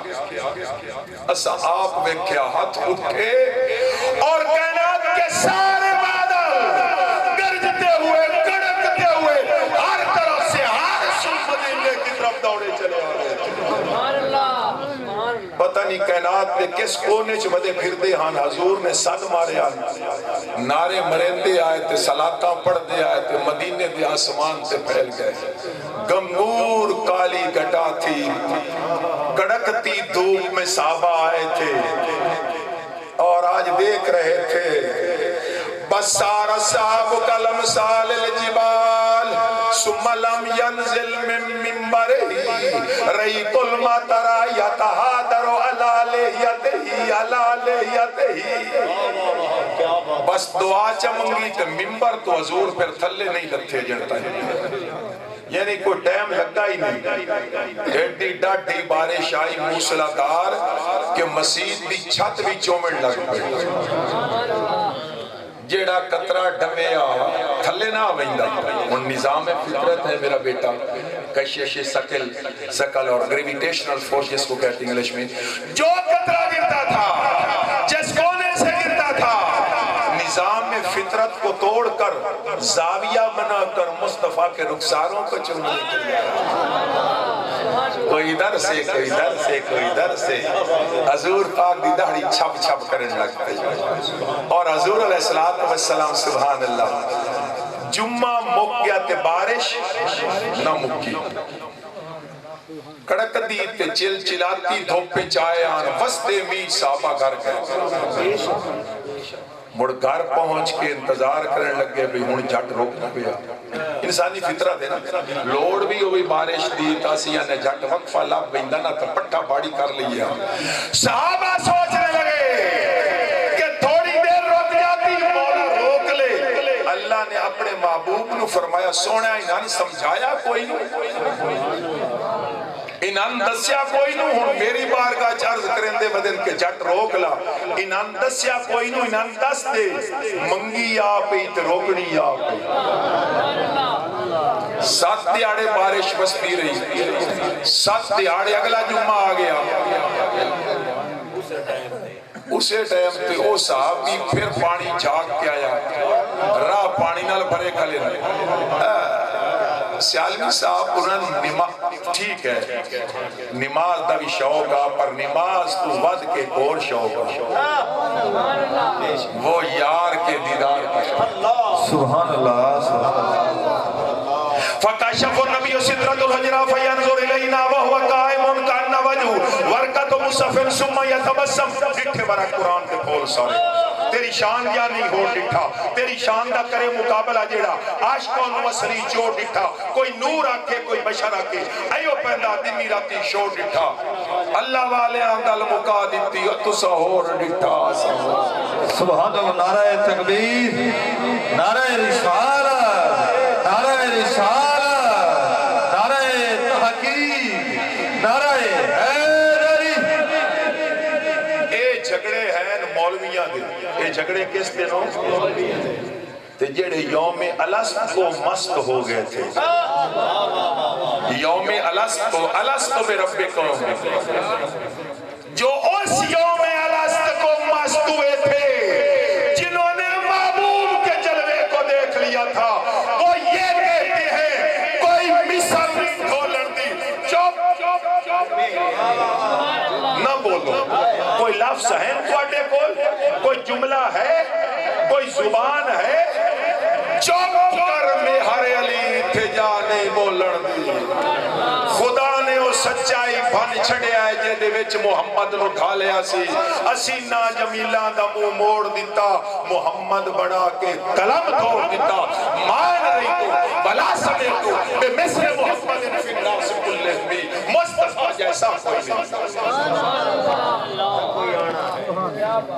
اسا آپ ویکھیا ہاتھ اٹھے اور کائنات کے سارے بادل گرجتے ہوئے کڑکتے ہوئے ہر طرف سے ہر سن مدینے کی طرف دوڑے چلے آ رہے تھے پتہ نہیں کائنات پہ کس کونے چ ودے پھر دے ہاں حضور نے صد مارے آنے نعرے مرندے آئے تھے صلاتاں پڑھ دے آئے تھے مدینے دے آسمان سے پھیل گئے گمور کالی گٹا تھی کڑکتی دھوپ میں صحابہ آئے تھے اور آج دیکھ رہے تھے بس سارا صحاب کلم سال الجبال ثم لم ينزل من منبره ريت المطر يتهادر على لحيته بس دعا چمنگی تے منبر تو حضور پھر تھلے نہیں لتھے جڑتا ہے یعنی کوئی ٹائم لگتا ہی نہیں ایڈی ڈاڈی بارش آئی موسلادھار کہ مسجد بھی چھت بھی چومڑ لگ پڑی جیڑا قطرہ ڈویا تھلے نہ ویندا ہن نظام فطرت ہے میرا بیٹا کشش سکل اور گریویٹیشنل فورس جس کو کہتے ہیں انگلش میں جو قطرہ گرتا تھا جس کونے سے گرتا تھا نظام فطرت کو توڑ کر زاویہ بنا کر مصطفیٰ کے رخساروں کو چننے کے لیے کوئی ادھر سے کوئی ادھر سے کوئی ادھر سے حضور پاک دی داڑھی چھپ چھپ کرنے لگتا ہے اور حضور علیہ السلام سبحان اللہ جمعہ مک گیا تے بارش نہ مکی کڑک دی تے چل چلاتی دھوپ پہ چائے آن وستے می صحابہ گھر گئے مڑ گھر پہنچ کے انتظار کرنے لگے بھی ہون جھٹ روکنا پیا انسانی فطرت ہے نا لوڑ بھی ہوئی بارش دی تاسیہ نے جھٹ وقفہ لاب بیندہ نہ تا پٹھا باڑی کر لیا صحابہ سوچنے لگے کہ تھوڑی دیر رک جاتی مولا روک لے اللہ نے اپنے محبوب نو فرمایا سونا انہاں سمجھایا کوئی نہیں انہاں دسیا کوئی نو ہن میری بارگاہ چارز کریں دے بدن کے جٹ روک لا انہاں دسیا کوئی نو انہاں دس دے منگی آپ ہی تے روکنی آپ ہی 7 دیاڑے بارش بستی رہی 7 دیاڑے اگلا جمعہ آ گیا اسے ٹائم تے او صحابی پھر پانی جھاگ کے آیا راہ پانی نال بھرے کھلے سیالوی صاحب انہوں ٹھیک ہے نماز دا بھی شوق آ پر نماز تو ود کے اور شوق وہ یار کے دیدار سبحان اللہ فکاشف النبی سدرۃ الحجرہ فینظر الینا وهو قائم کان وجهه ورقۃ مصحف ثم يتبسم ڈٹھے برا قرآن کے کھول سارے تیری شان یا نہیں ہو ڈٹھا تیری شان دا کرے مقابلہ جیڑا عاشقوں نو اسری چو ڈٹھا کوئی نور آکے کوئی بشر آکے ایو پیدا دنی راتی شو ڈٹھا اللہ والے آندل مکا دیتی تسا ہور ڈٹھا سبحان اللہ نعرہ تکبیر نعرہ رسالت نعرہ رسالت نعرہ تحقیق نعرہ حیدری اے جھگڑے ہیں مولویاں دے اے جھگڑے کس دنوں تے جڑے یوم الست کو مست ہو گئے تھے یوم الست میں ربکم جو اس یوم الست کو مست ہوئے تھے جنہوں نے محبوب کے جلوے کو دیکھ لیا تھا وہ یہ کہتے ہیں کوئی مثل کھولن دی چپ نہ بولو کوئی لفظ ہے کوئی جملہ ہے کوئی زبان ہے چپ کر میں ہر علی تھے جانے بولن دی خدا نے وہ سچائی بھن چھڑیا ہے جے دے وچ محمد نو کھا لیا سی اسی نا جمیلہ دا منہ موڑ دیتا محمد بنا کے قلم توڑ دیتا مان رہی تو بلا سمے تو بے مثل محمد فی الناس کلہ بھی مصطفیٰ جیسا کوئی نہیں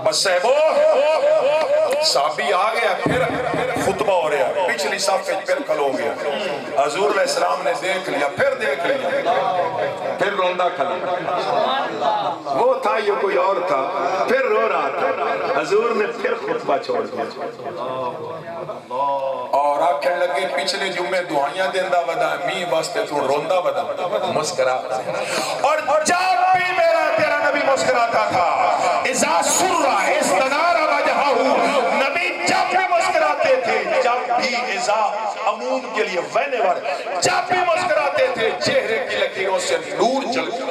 بس صاحبو صحابی آ گیا پھر خطبہ ہو رہا پچھلی صاحب پھر کھلو گیا حضور علیہ السلام نے دیکھ لیا پھر دیکھ لیا پھر روندہ کھلا وہ تھا یہ کوئی اور تھا پھر رو رہا تھا حضور نے پھر خطبہ چھوڑ دیا اور آکھیں لگے پچھلے جمعے دعائیاں دیندہ ودا می واسطے تو روندہ ودا مسکرا اور جب بھی میرا تیرا نبی مسکراتا تھا اذا سرہ استنار وجہہو نبی جب بھی مسکراتے تھے جب بھی اذا عموم کے لیے وینیور جب بھی مسکراتے تھے چہرے کی لکیروں سے نور چلتا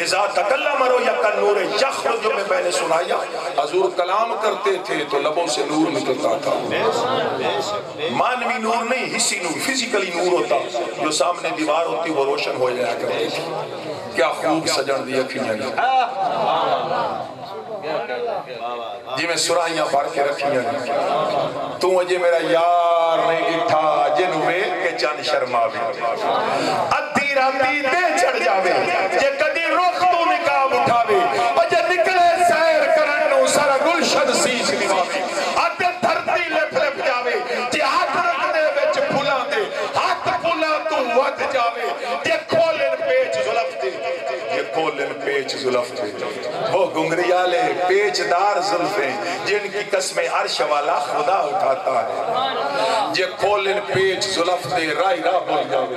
اذا تکلم رو یکن نور یخرج جو میں نے سنایا حضور کلام کرتے تھے تو لبوں سے نور نکلتا تھا مانوی نور نہیں حصی نور فزیکلی نور ہوتا جو سامنے دیوار ہوتی وہ روشن ہو جایا کرتے تھے کیا خوب سجن دی اکھیاں جی میں سرائیاں بھر کے رکھیاں تو اجے میرا یار نہیں اٹھا جنوے کے چند شرما بھی ادھی راتی دے چڑھ جاوے جے کدی رخ تو نکاب اٹھاوے اور جے نکلے سیر کرنو سارا گلشد سیس دیواوے ادھے دھرتی لپ لپ جاوے جے ہاتھ رکھنے وچ پھولا دے ہاتھ پھولا تو ود جاوے جے کھولن پیچ ظلف دے یہ کھولن پیچ پیچ زلف تھے، وہ گنگریالے پیچدار زلفیں جن کی قسم عرش والا خدا اٹھاتا ہے، جے کھولن پیچ زلف تھے رائی راہ بول جاوے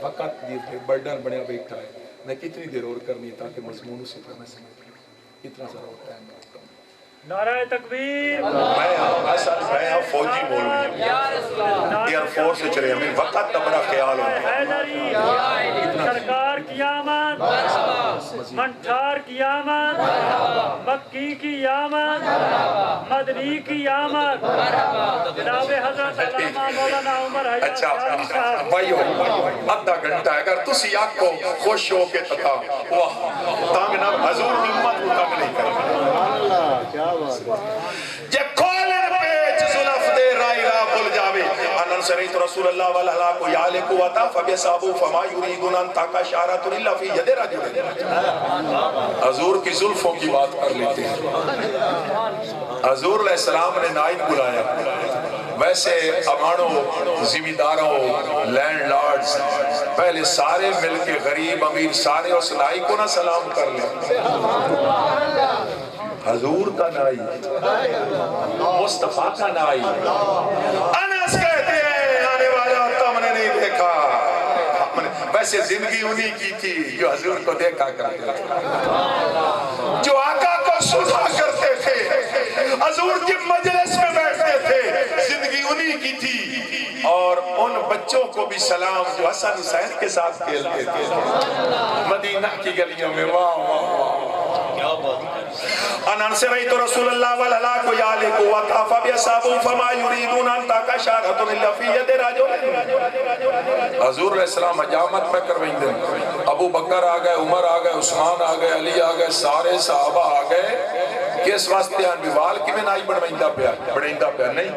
وقت دیئے برڈن بڑھیا بیٹھا ہے، میں کتنی دیر اور کرنی ہے تاکہ مضمون اسی پر میں سمجھ لوں، اتنا ذرا اور ٹائم رکھتا ہوں۔ نعرہ تکبیر، میں فوجی بول رہی ہوں، ایئر فورس سے چلے ہمیں وقت کا بڑا خیال ہوتا ہے۔ حیدری سرکار کی آمد، منٹھار کی آمد، مکی کی آمد، مدنی کی آمد، جناب حضرت علامہ مولانا عمر حیات اچھا شاہی صاحب۔ بھائیو ادھا گھنٹہ ہے، اگر تسی آگ کو خوش ہو کے تتا واہ تانگ نہ حضور کی امت کو تانگ نہیں کریں جے کھولن پیچ زلف دے رائی راہ بھول جاوے انن سریت رسول اللہ والہلا کو یالے قوتا فبیسابو فما یریدون ان تاکا شارت اللہ فی ید رجل، حضور کی زلفوں کی بات کر لیتے ہیں۔ حضور علیہ السلام نے نائب بلایا، ویسے امانوں زمینداروں لینڈ لارڈز پہلے سارے مل کے غریب امیر سارے اس نائی کو نہ سلام کر لیں، حضور کا نائی مصطفیٰ کا نائی انس کہتے ہیں آنے والا تم نے نہیں دیکھا، ویسے زندگی انہی کی تھی جو حضور کو دیکھا کرتے تھے، جو آقا کو سنا کرتے تھے، حضور کی مجلس میں بیٹھتے تھے، زندگی انہی کی تھی، اور ان بچوں کو بھی سلام جو حسن حسین کے ساتھ کھیلتے تھے مدینہ کی گلیوں میں، واہ واہ واہ انان سے رہی تو رسول اللہ والہلا کو یالے قوتا فبیسابو فما یریدون ان تاکا شارت اللہ فی ید رجل، حضور علیہ السلام حجامت پہ کرویں دیں، ابو بکر آ گئے، عمر آ گئے، عثمان آ گئے، علی آ گئے، سارے صحابہ آ گئے، کس واسطے آن بیوال کی میں نائی بڑھائندہ پیا نہیں،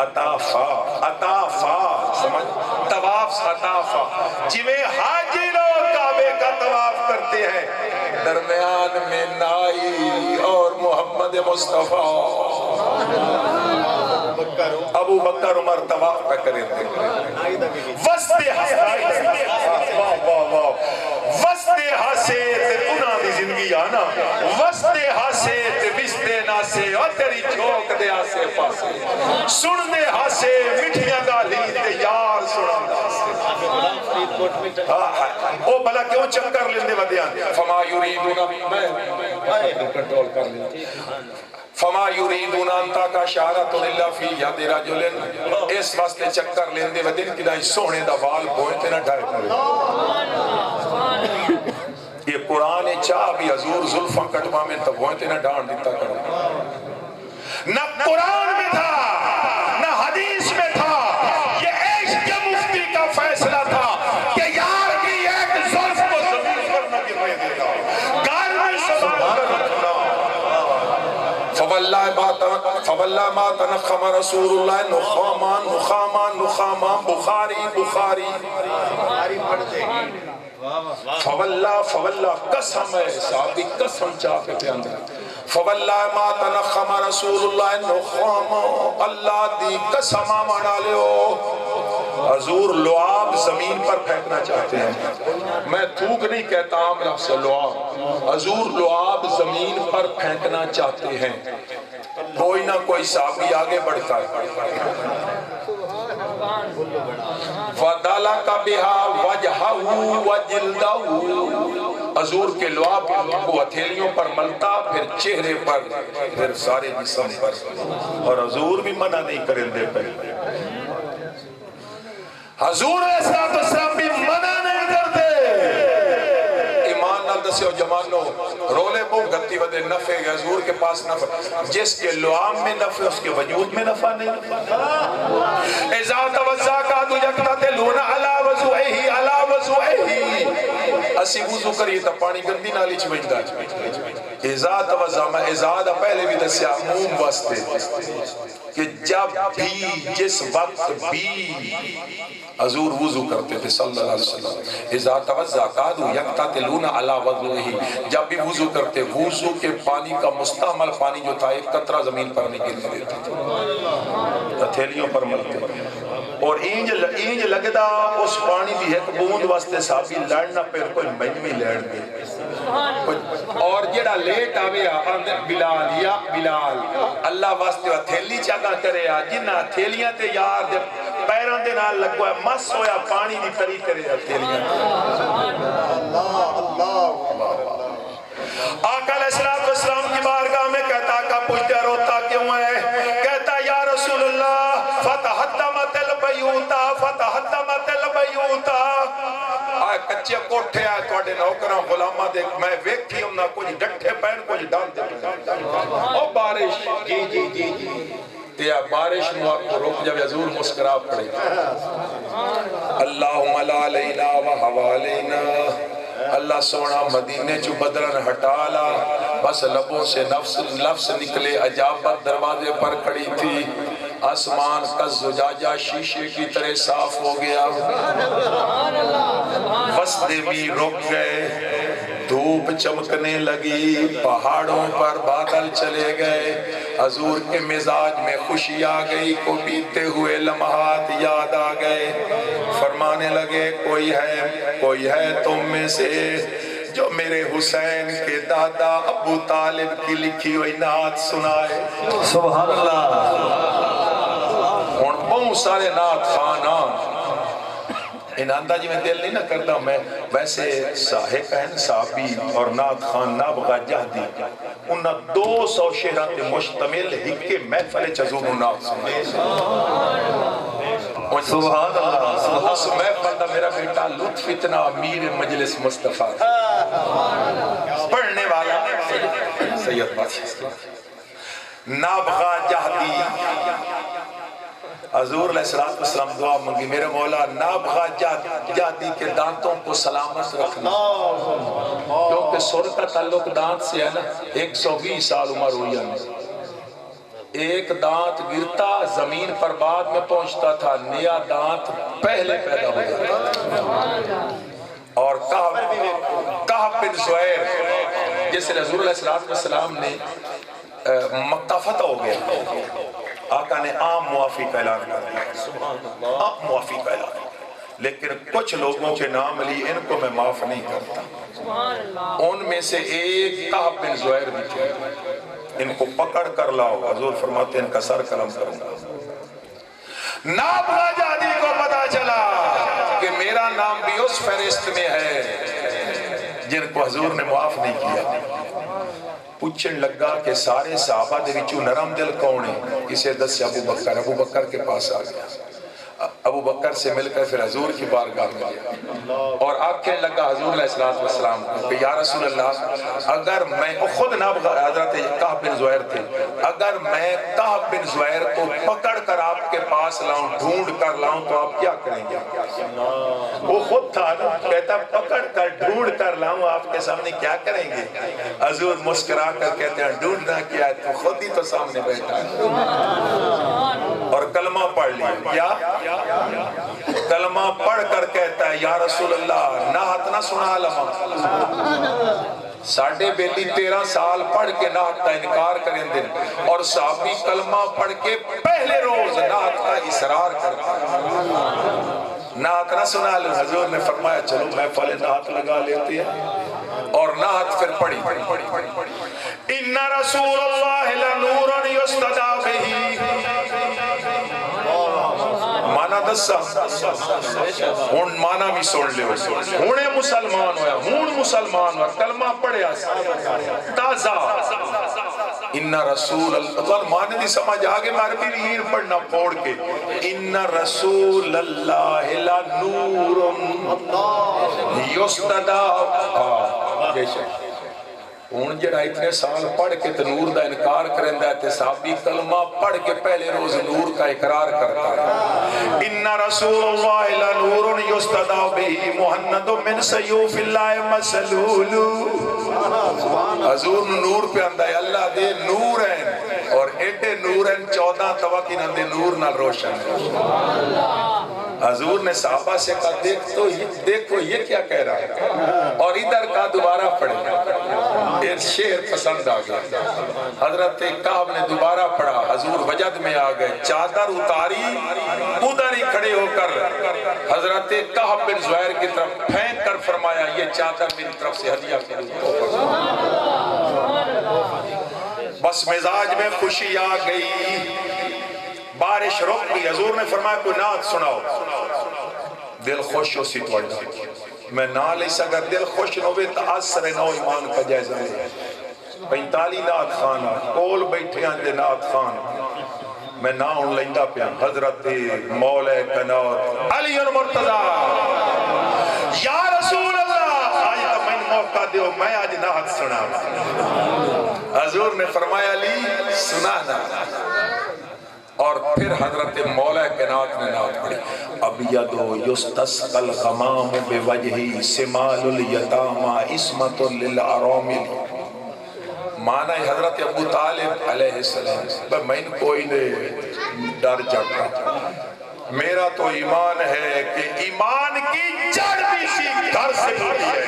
عطافہ عطافہ سمجھ طواف عطافہ جویں حاجی لوگ کعبے کا طواف کرتے ہیں، درمیان میں نائی اور محمد مصطفیٰ ابو بکر عمر طواف پہ کریں دیں، وستے حسیت انہاں دی زندگی آنا، وستے حسیت وستے ناسے اور تیری چوک دے آسے پاسے سن دے حسے مٹھیاں گالی دے یار سنن او بھلا کیوں چکر لیندے ودیان فما یریدون میں کنٹرول کر لیں فما یریدون ان تاکا شارت اللہ فی ید رجل، اس واسطے چکر لیندے ودین کدائی سونے دا وال بوئتے نہ ڈھائے کرے، یہ قرآن چاہ بھی حضور ظلفاں کٹوا میں تب بوئتے نہ ڈھان دیتا کرے، نہ قرآن میں تھا نہ حدیث میں تھا، یہ عشق کے مفتی کا فیصلہ تھا کہ یار کی ایک ظلف کو زمین پر نہ گرنے دیتا، گال میں سبان کر رکھنا، فواللہ ما تنخم رسول اللہ نخامان نخامان نخامان بخاری فواللہ قسم ہے صحابی قسم چاہتے تھے اندر، فواللہ ما تنخم رسول اللہ نخامان، اللہ دی قسم آمانا لے ہو، حضور لعاب زمین پر پھینکنا چاہتے ہیں، میں تھوک نہیں کہتا عام لفظ سے لعاب، حضور لعاب زمین پر پھینکنا چاہتے ہیں، کوئی نہ کوئی صحابی آگے بڑھتا ہے، فَدَلَكَ بِهَا وَجْهَهُ وَجِلْدَهُ، حضور کے لعاب کو ہتھیلیوں پر ملتا، پھر چہرے پر، پھر سارے جسم پر، اور حضور بھی منع نہیں کریں دے پہلے، حضور علیہ السلام بھی منع نہیں کرتے، ایمان نال دسیو جمانو رولے بو گتی ودے نفع ہے، حضور کے پاس نفع، جس کے لعاب میں نفع اس کے وجود میں نفع نہیں، اذا توزا قادو یکتا تلون علا وضوعی علا وضوعی، اسی وضو کریے تا پانی گندی نالی چھ بجدا ہے، اذا توزا میں اذا دا پہلے بھی دسیا عموم واسطے کہ جب بھی جس وقت بھی حضور وضو کرتے تھے صلی اللہ علیہ وسلم، اذا توزا قادو یکتا تلون علا وضوعی، جب بھی وضو کرتے وضو کے پانی کا مستعمل پانی جو تھا ایک قطرہ زمین پر نہیں گرنے دیتے تھے، ہتھیلیوں پر ملتے اور اینج لگدا اس پانی دی ایک بوند واسطے صحابی لڑنا پھر کوئی مجمع لڑ گئے اور جڑا لیٹ آوے آندے بلال یا بلال اللہ واسطے تھیلی چاگا کرے جنہ تھیلیاں تے یار دے پیروں دے نال لگوا مس ہویا پانی دی تری کرے تھیلیاں آقا علیہ السلام کی بارگاہ میں کہتا آقا پوچھتا روتا کیوں ہے کہتا یا رسول اللہ فتحتمت البیوتا فتحتمت البیوتا آئے کچھے کوٹھے آئے توڑے نوکران غلامہ دیکھ میں ویکھی ہوں نہ کچھ ڈٹھے پہن کچھ ڈانتے پہن او بارش جی تیا بارش نو آپ کو روک جب حضور مسکرا پڑے اللہم لا لینا و حوالینا اللہ سونا مدینے چو بدرن ہٹالا بس لبوں سے لفظ نکلے عجابت دروازے پر کھڑی تھی آسمان کا زجاجہ شیشے کی طرح صاف ہو گیا وسطے بھی رک گئے دھوپ چمکنے لگی پہاڑوں پر بادل چلے گئے حضور کے مزاج میں خوشی آ گئی کو بیتے ہوئے لمحات یاد آ گئے فرمانے لگے کوئی ہے تم میں سے جو میرے حسین کے دادا ابو طالب کی لکھی ہوئی نعت سنائے سبحان اللہ اور بہت سارے نعت خانان ان اندازی میں دل نہیں نہ کرتا میں ویسے صاحب ہیں صحابی اور نعت خان نابغہ جہدی انہا 200 شہرات مشتمل ہکے محفل چزور نعت سنے سبحان اللہ اس محفل دا میرا بیٹا لطف اتنا امیر مجلس مصطفیٰ پڑھنے والا سید بادشاہ نابغہ جہدی حضور علیہ السلام دعا منگی میرے مولا نابغہ جہدی کے دانتوں کو سلامت رکھنا کیونکہ سر کا تعلق دانت سے ہے نا 120 سال عمر ہوئی ہے ایک دانت گرتا زمین پر بعد میں پہنچتا تھا نیا دانت پہلے پیدا ہو جاتا اور کہب بن زہیر جس سے حضور علیہ السلام نے مکہ فتح ہو گیا آقا نے عام معافی کا اعلان کر دیا عام معافی کا اعلان لیکن کچھ لوگوں کے نام لی ان کو میں معاف نہیں کرتا ان میں سے ایک کہب بن زہیر بھی تھے ان کو پکڑ کر لاؤ حضور فرماتے ہیں ان کا سر قلم کروں گا نابغہ جہدی کو پتا چلا کہ میرا نام بھی اس فہرست میں ہے جن کو حضور نے معاف نہیں کیا پوچھن لگا کہ سارے صحابہ دے وچوں نرم دل کون ہے اسے دس ابو بکر کے پاس آ گیا ابو بکر سے مل کر پھر حضور کی بارگاہ میں گیا اور آنکھیں لگا حضور علیہ السلام کو کہ یا رسول اللہ اگر میں خود نابغہ حضرت کہب بن زہیر تھے اگر میں کہب بن زہیر کو پکڑ کر آپ کے پاس لاؤں ڈھونڈ کر لاؤں تو آپ کیا کریں گے وہ خود تھا کہتا پکڑ کر ڈھونڈ کر لاؤں آپ کے سامنے کیا کریں گے حضور مسکرا کر کہتے ہیں ڈھونڈنا کیا ہے تو خود ہی تو سامنے بیٹھا ہے اور کلمہ پڑھ لیا کیا کلمہ پڑھ کر کہتا ہے یا رسول اللہ نعت نہ سنا لما ساڑھے بیلی 13 سال پڑھ کے نعت کا انکار کریں دن اور صحابی کلمہ پڑھ کے پہلے روز نعت کا اصرار کرتا ہے نعت نہ سنا لیں حضور نے فرمایا چلو محفل نعت لگا لیتے ہیں اور نعت پھر پڑھی ان رسول اللہ لنور یستدع بہ مانا دسا ہون مانا بھی سن لے ہونے مسلمان ہویا ہون مسلمان ہویا کلمہ پڑھیا تازہ ان رسول اللہ مانے دی سمجھ آگے ماربی لیر پڑھنا پوڑ کے ان رسول اللہ لنور یستدع بے شک ہون جڑا اتنے سال پڑھ کے نور دا انکار کریں دا تے صحابی کلمہ پڑھ کے پہلے روز نور کا اقرار کرتا ہے ان رسول اللہ لنور یستدع بہ محمد من سیوف اللہ مسلول حضور نور پہ اندہ ہے اللہ دے نور ہیں اور ایڈے نور ہیں 14 توقع نہ دے نور نہ روشن ہے حضور نے صحابہ سے کہا دیکھو یہ کیا کہہ رہا ہے، اور ادھر کا دوبارہ پڑھے، ایک شعر پسند آ گیا۔ حضرت کعب نے دوبارہ پڑھا، حضور وجد میں آ گئے، چادر اتاری، ادھر ہی کھڑے ہو کر حضرت کعب بن زہیر کی طرف پھینک کر فرمایا یہ چادر میری طرف سے ہدیہ کے لیے۔ بس مزاج میں خوشی آ گئی، بارش رک گئی، حضور نے فرمایا کوئی نعت سناؤ، دل خوش ہو سی توڑا، میں نہ لے سکا دل خوش نہ ہوئے تو اثر نو ایمان کا جائزہ ہے۔ 45 نعت خان کول بیٹھے ہیں نعت خان، میں نہ ان لیندہ پہ حضرت مولا کنات علی المرتضی یا رسول اللہ، آج تو میں موقع دیو میں آج نعت سنا۔ حضور نے فرمایا علی سنانا، اور پھر حضرت مولا کائنات نے نعت پڑھی، ابید یستسقى الغمام بوجہی سمال الیتاما عصمت للارامل۔ معنی حضرت ابو طالب علیہ السلام، میں کوئی نے ڈر جاتا، میرا تو ایمان ہے کہ ایمان کی جڑ بھی سی گھر سے ہوتی ہے،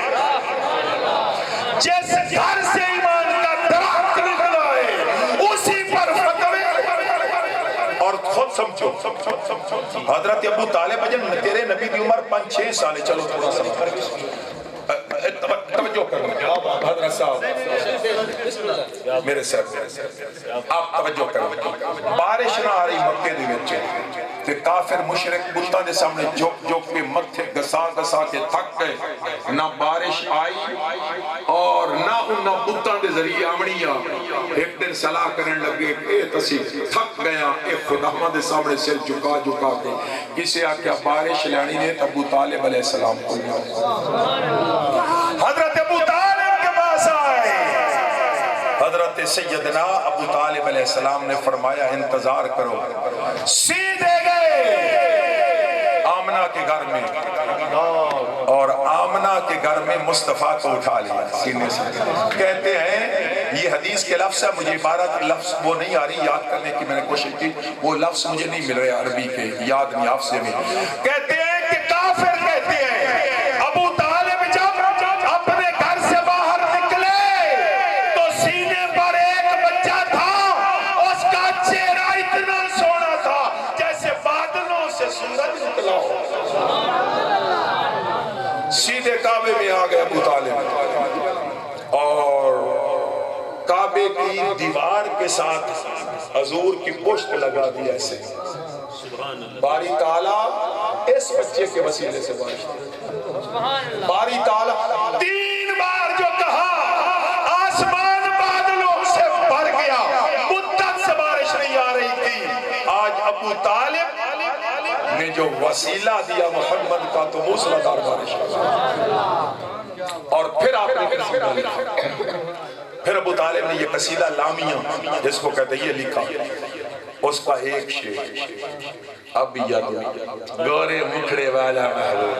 جس گھر سے ایمان کا درخت نکلا ہے اسی پر فتوے، اور خود سمجھو حضرت ابو طالب اجن تیرے نبی کی عمر 5-6 سال، چلو تھوڑا سا توجہ کرو حضرت صاحب، میرے صاحب آپ توجہ کرو، بارش نہ آ رہی مکے دے وچ تے کافر مشرک بتاں دے سامنے جھک جھک کے متھے گسا گسا کے تھک گئے، نہ بارش آئی اور نہ انہاں بتاں دے ذریعے آمڑیاں ایک دن صلاح کرن لگے اے تسی تھک گیا، اے خدا دے سامنے سر جھکا جھکا کے کسے آکھیا بارش لانی نے، ابو طالب علیہ السلام کو حضرت ابو طالب کے پاس آئے، حضرت سیدنا ابو طالب علیہ السلام نے فرمایا انتظار کرو، سیدھے گئے آمنہ کے گھر میں، اور آمنہ کے گھر میں مصطفیٰ کو اٹھا لیا سینے سے، کہتے ہیں یہ حدیث کے لفظ ہے، مجھے عبارت لفظ وہ نہیں آ رہی یاد کرنے کی، میں نے کوشش کی وہ لفظ مجھے نہیں مل رہے عربی کے، یاد نہیں آپ سے بھی، کہتے ہیں کہ کافر کہتے ہیں ابو طالب جب اپنے گھر سے باہر نکلے تو سینے پر ایک بچہ تھا، اس کا چہرہ اتنا سونا تھا جیسے بادلوں سے سورج نکلا ہو، سیدھے کعبے میں آ گئے ابو طالب، اور کعبے کی دیوار کے ساتھ حضور کی پشت لگا دی ایسے، باری تعالیٰ اس بچے کے وسیلے سے بارش دی، باری تعالیٰ 3 بار جو کہا آسمان بادلوں سے بھر گیا، مدت سے بارش نہیں آ رہی تھی، آج ابو طالب نے جو وسیلہ دیا محمد کا تو موسلادھار بارش، اور پھر آپ نے پھر ابو طالب نے یہ قصیدہ لامیہ جس کو کہتے ہیں یہ لکھا، اس کا ایک شعر، اب یاد گورے مکھڑے والا محبوب،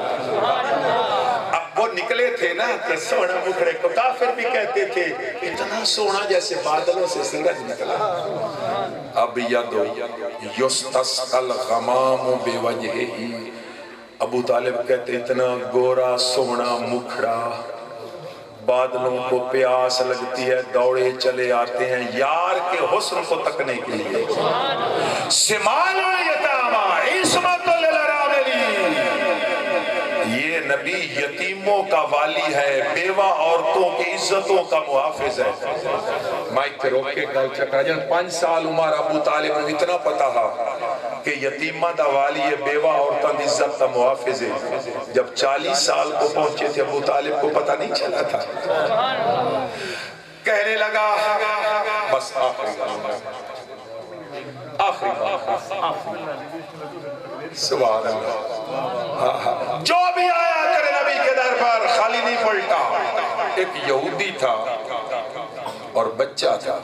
اب وہ نکلے تھے نا کہ سونا مکھڑے کو کافر بھی کہتے تھے اتنا سونا جیسے بادلوں سے سورج نکلا، اب یاد یستسقى الغمام بوجہہ، ابو طالب کہتے اتنا گورا سونا مکھڑا، بادلوں کو پیاس لگتی ہے دوڑے چلے آتے ہیں یار کے حسن کو تکنے کے لیے، سمال الیتاما عصمت للارامل، یہ نبی یتیموں کا والی ہے، بیوہ عورتوں کی عزتوں کا محافظ ہے۔ مائک پہ روک کے گل چکا جن 5 سال عمر ابو طالب نے اتنا پتا تھا کہ یتیمہ دا والی ہے، بیوہ عورتوں کی عزت کا محافظ ہے، جب 40 سال کو پہنچے تھے ابو طالب کو پتہ نہیں چلا تھا، کہنے لگا بس آخری سبحان اللہ، جو بھی آیا کرے نبی کے در پر خالی نہیں پلٹا، ایک یہودی تھا اور بچہ تھا،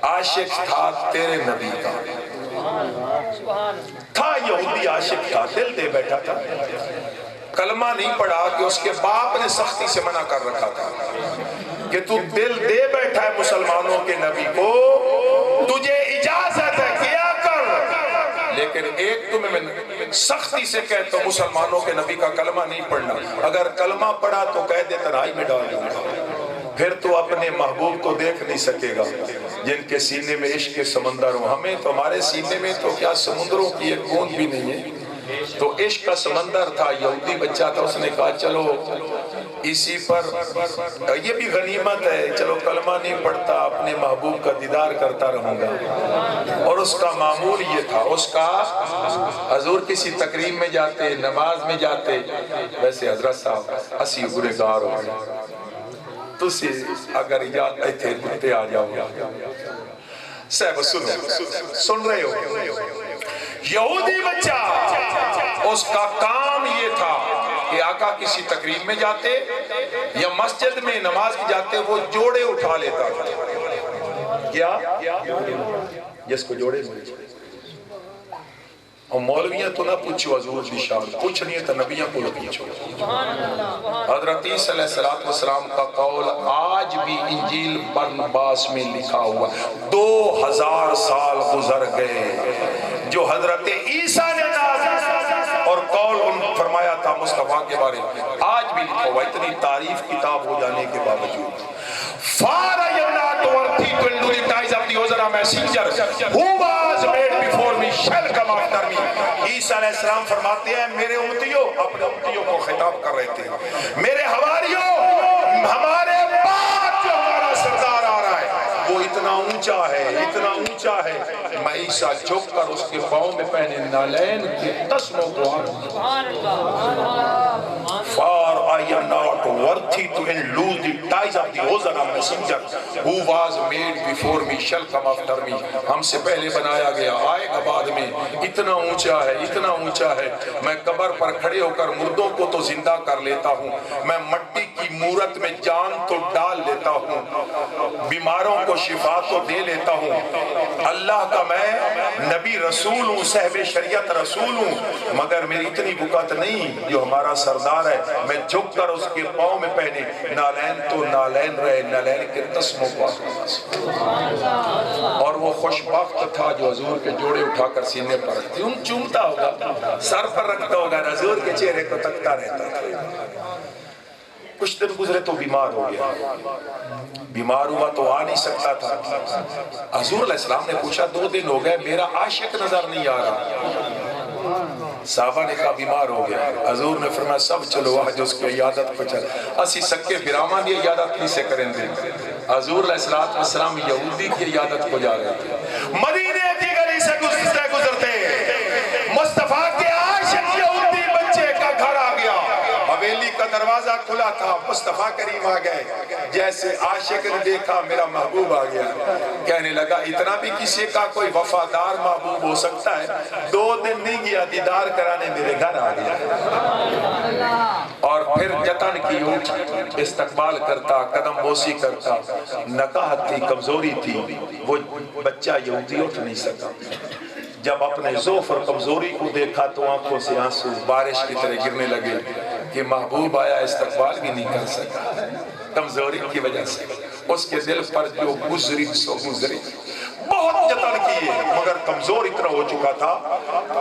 عاشق تھا تیرے نبی کا، تھا یہودی عاشق تھا، دل دے بیٹھا تھا، کلمہ نہیں پڑھا کہ اس کے باپ نے سختی سے منع کر رکھا تھا کہ تو دل دے بیٹھا ہے مسلمانوں کے نبی کو، تجھے اجازت ہے کیا کر، لیکن ایک تمہیں میں سختی سے کہتا ہوں، مسلمانوں کے نبی کا کلمہ نہیں پڑھنا، اگر کلمہ پڑھا تو قید تنہائی میں ڈال دوں گا، پھر تو اپنے محبوب کو دیکھ نہیں سکے گا جن کے سینے میں عشق کے سمندر ہوں۔ ہمیں تو ہمارے سینے میں تو کیا سمندروں کی ایک بوند بھی نہیں ہے، تو عشق کا سمندر تھا، یہودی بچہ تھا، اس نے کہا چلو اسی پر یہ بھی غنیمت ہے، چلو کلمہ نہیں پڑھتا، اپنے محبوب کا دیدار کرتا رہوں گا۔ اور اس کا معمول یہ تھا، اس کا حضور کسی تقریب میں جاتے، نماز میں جاتے، ویسے حضرت صاحب اسی گنہگار ہو گئے، تسی اگر اجازت تھے کتے آ جاؤ گا۔ صاحب سن رہے ہو، یہودی بچہ اس کا کام یہ تھا کہ آقا کسی تقریب میں جاتے یا مسجد میں نماز کی جاتے، وہ جوڑے اٹھا لیتا تھا۔ کیا؟ جس کو جوڑے میں، اور مولویاں تو نہ پوچھو حضور دی شان، کچھ نہیں ہے تو نبیاں کو پوچھو۔ حضرت عیسیٰ علیہ السلام کا قول آج بھی انجیل برنباس میں لکھا ہوا، 2000 سال گزر گئے جو حضرت عیسیٰ نے اور قول ان فرمایا تھا مصطفیٰ کے بارے میں، آج بھی لکھا ہوا، اتنی تعریف کتاب ہو جانے کے باوجود۔ Far I am not worthy to undo the ties of the other messenger who was made before me shall come after me۔ عیسیٰ علیہ السلام فرماتے ہیں میرے امتیوں، اپنے امتیوں کو خطاب کر رہے تھے، میرے حواریوں، ہمارے بعد جو ہمارا سردار آ رہا ہے وہ اتنا اونچا ہے، اتنا اونچا ہے، میں عیسیٰ جھک کر اس کے پاؤں میں پہنے نالین کے تسموں کو For I am not worthy to unloose the ties of the Hosanna messenger who was made before me shall come after me۔ ہم سے پہلے بنایا گیا، آئے گا بعد میں، اتنا اونچا ہے، اتنا اونچا ہے، میں قبر پر کھڑے ہو کر مردوں کو تو زندہ کر لیتا ہوں، میں مٹی کی مورت میں جان تو ڈال لیتا ہوں، بیماروں کو شفا تو دے لیتا ہوں، اللہ کا میں نبی رسول ہوں، صاحب شریعت رسول ہوں، مگر میری اتنی بکت نہیں جو ہمارا سردار ہے، میں جھک کر اس کے پاؤں میں پہنے نالین تو نالین رہے، نالین کے تسموں کو اور وہ خوشبخت تھا جو حضور کے جوڑے اٹھا کر سینے پر رکھتے، ان چومتا ہوگا، سر پر رکھتا ہوگا، حضور کے چہرے کو تکتا رہتا تھا۔ کچھ دن گزرے تو بیمار ہو گیا، بیمار ہوا تو آ نہیں سکتا تھا، حضور علیہ السلام نے پوچھا 2 دن ہو گئے میرا عاشق نظر نہیں آ رہا، صحابہ نے کہا بیمار ہو گیا، حضور نے فرمایا سب چلو آج اس کی عیادت کو چل، اسی سکے برامان دی عیادت نہیں سے کریں دیں۔ حضور علیہ السلام یہودی کی عیادت کو جا رہے تھے، مدینے کی گلی سے گزرتے مصطفیٰ کے عاشق یہودی بچے کا گھر آ گیا، حویلی کا دروازہ کھلا تھا، مصطفیٰ کریم آ گئے، جیسے عاشق نے دیکھا میرا محبوب آ گیا، کہنے لگا اتنا بھی کسی کا کوئی وفادار محبوب ہو سکتا ہے، 2 دن نہیں گیا دیدار کرانے میرے گھر آ گیا، اور پھر جتن کی اونٹ استقبال کرتا، قدم بوسی کرتا، نکاحت تھی، کمزوری تھی، وہ بچہ یہودی اٹھ نہیں سکا، جب اپنے ضعف اور کمزوری کو دیکھا تو آنکھوں سے آنسو بارش کی طرح گرنے لگے کہ محبوب آیا استقبال بھی نہیں کر سکا، کمزوری کی وجہ سے اس کے دل پر جو گزری سو گزری، بہت جتن کیے مگر کمزور اتنا ہو چکا تھا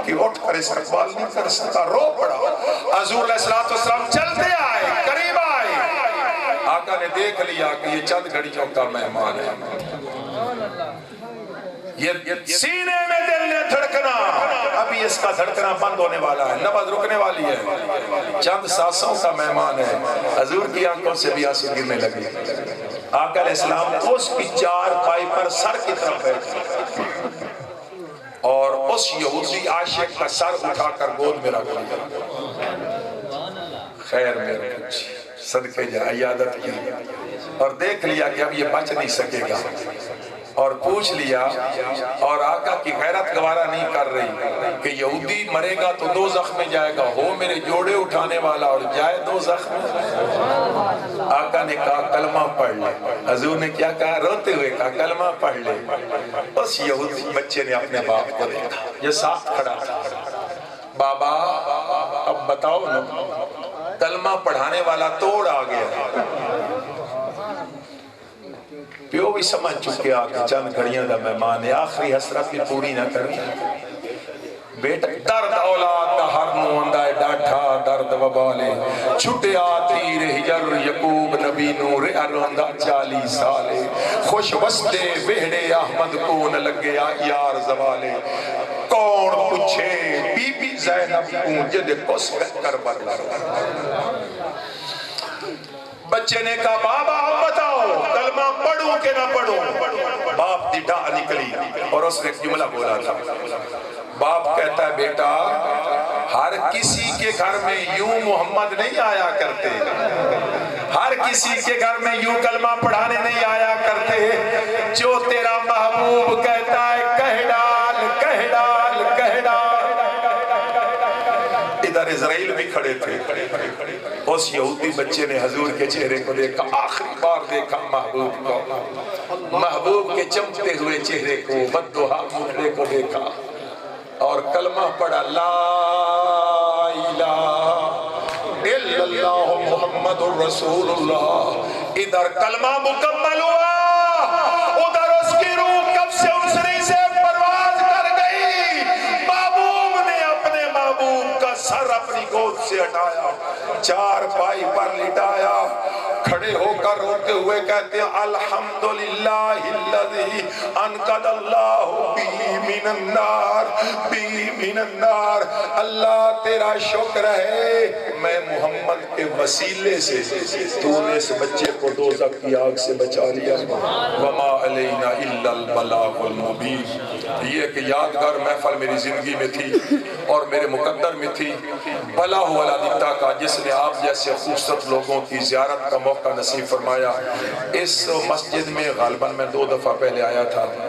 کہ اٹھ کر استقبال نہیں کر سکتا، رو پڑا۔ حضور علیہ السلام چلتے آئے، قریب آئے، آقا نے دیکھ لیا کہ یہ چند گھڑیوں کا مہمان ہے، یہ سینے میں دل نے دھڑکنا، ابھی اس کا دھڑکنا بند ہونے والا ہے، نبض رکنے والی ہے، چند سانسوں کا مہمان ہے۔ حضور کی آنکھوں سے بھی آنسو گرنے لگے، آقا علیہ السلام اس کی 4 پائی پر سر کی طرف بیٹھے اور اس یہودی عاشق کا سر اٹھا کر گود میں رکھ لیا، خیر میرے کچھ صدقے جا عیادت کی، اور دیکھ لیا کہ اب یہ بچ نہیں سکے گا، اور پوچھ لیا، اور آقا کی غیرت گوارا نہیں کر رہی کہ یہودی مرے گا تو 2 زخم میں جائے گا، ہو میرے جوڑے اٹھانے والا اور جائے 2 زخم میں۔ آقا نے کہا کلمہ پڑھ لے، حضور نے کیا کہا؟ روتے ہوئے کہا کلمہ پڑھ لے۔ اس یہودی بچے نے اپنے باپ کو دیکھا، یہ ساتھ کھڑا تھا، بابا اب بتاؤ نا، کلمہ پڑھانے والا توڑ آ گیا، پیو بھی سمجھ چکے آگے چند گھڑیاں دا مہمان ہے، آخری حسرت بھی پوری نہ کرنی، بیٹا درد اولاد دا ہر نو اندہ ڈاٹھا درد وبالے چھٹیا تیر ہجر یقوب نبی نور اروندہ 40 سالے خوش وستے ویڑے احمد کو نہ لگے یار زوالے کون پوچھے بی بی زینب کو جد کس کربلا بچے نے کہا بابا آپ بتاؤ کلمہ پڑھوں کہ نہ پڑھوں باپ دی ڈاہ نکلی اور اس نے ایک جملہ بولا تھا باپ کہتا ہے بیٹا ہر کسی کے گھر میں یوں محمد نہیں آیا کرتے ہر کسی کے گھر میں یوں کلمہ پڑھانے نہیں آیا کرتے جو تیرا محبوب کہتا ہے کہہ ڈال کہہ ڈال کہہ ڈال ادھر اسرائیل بھی کھڑے تھے اس یہودی بچے نے حضور کے چہرے کو دیکھا آخری بار دیکھا محبوب کو محبوب کے چمکتے ہوئے چہرے کو بددعا مکھڑے کو دیکھا اور کلمہ پڑھا لا الہ الا اللہ محمد الرسول اللہ ادھر کلمہ مکمل ہوا ادھر اس کی روح کب سے اسری سے پرواز کر گئی محبوب نے اپنے محبوب کا سر اپنی گود سے ہٹایا چار پائی پر لٹایا کھڑے ہو کر روتے ہوئے کہتے ہیں الحمدللہ الذی انقذ اللہ بی من النار بی من النار اللہ تیرا شکر ہے میں محمد کے وسیلے سے تو نے اس بچے کو دوزخ کی آگ سے بچا لیا وما علینا الا البلاغ المبین یہ کہ یادگار محفل میری زندگی میں تھی اور میرے مقدر میں تھی بھلا ہوا لادتا کا جس نے آپ جیسے خوبصورت لوگوں کی زیارت کا موقع نصیب فرمایا اس مسجد میں غالباً میں 2 دفعہ پہلے آیا تھا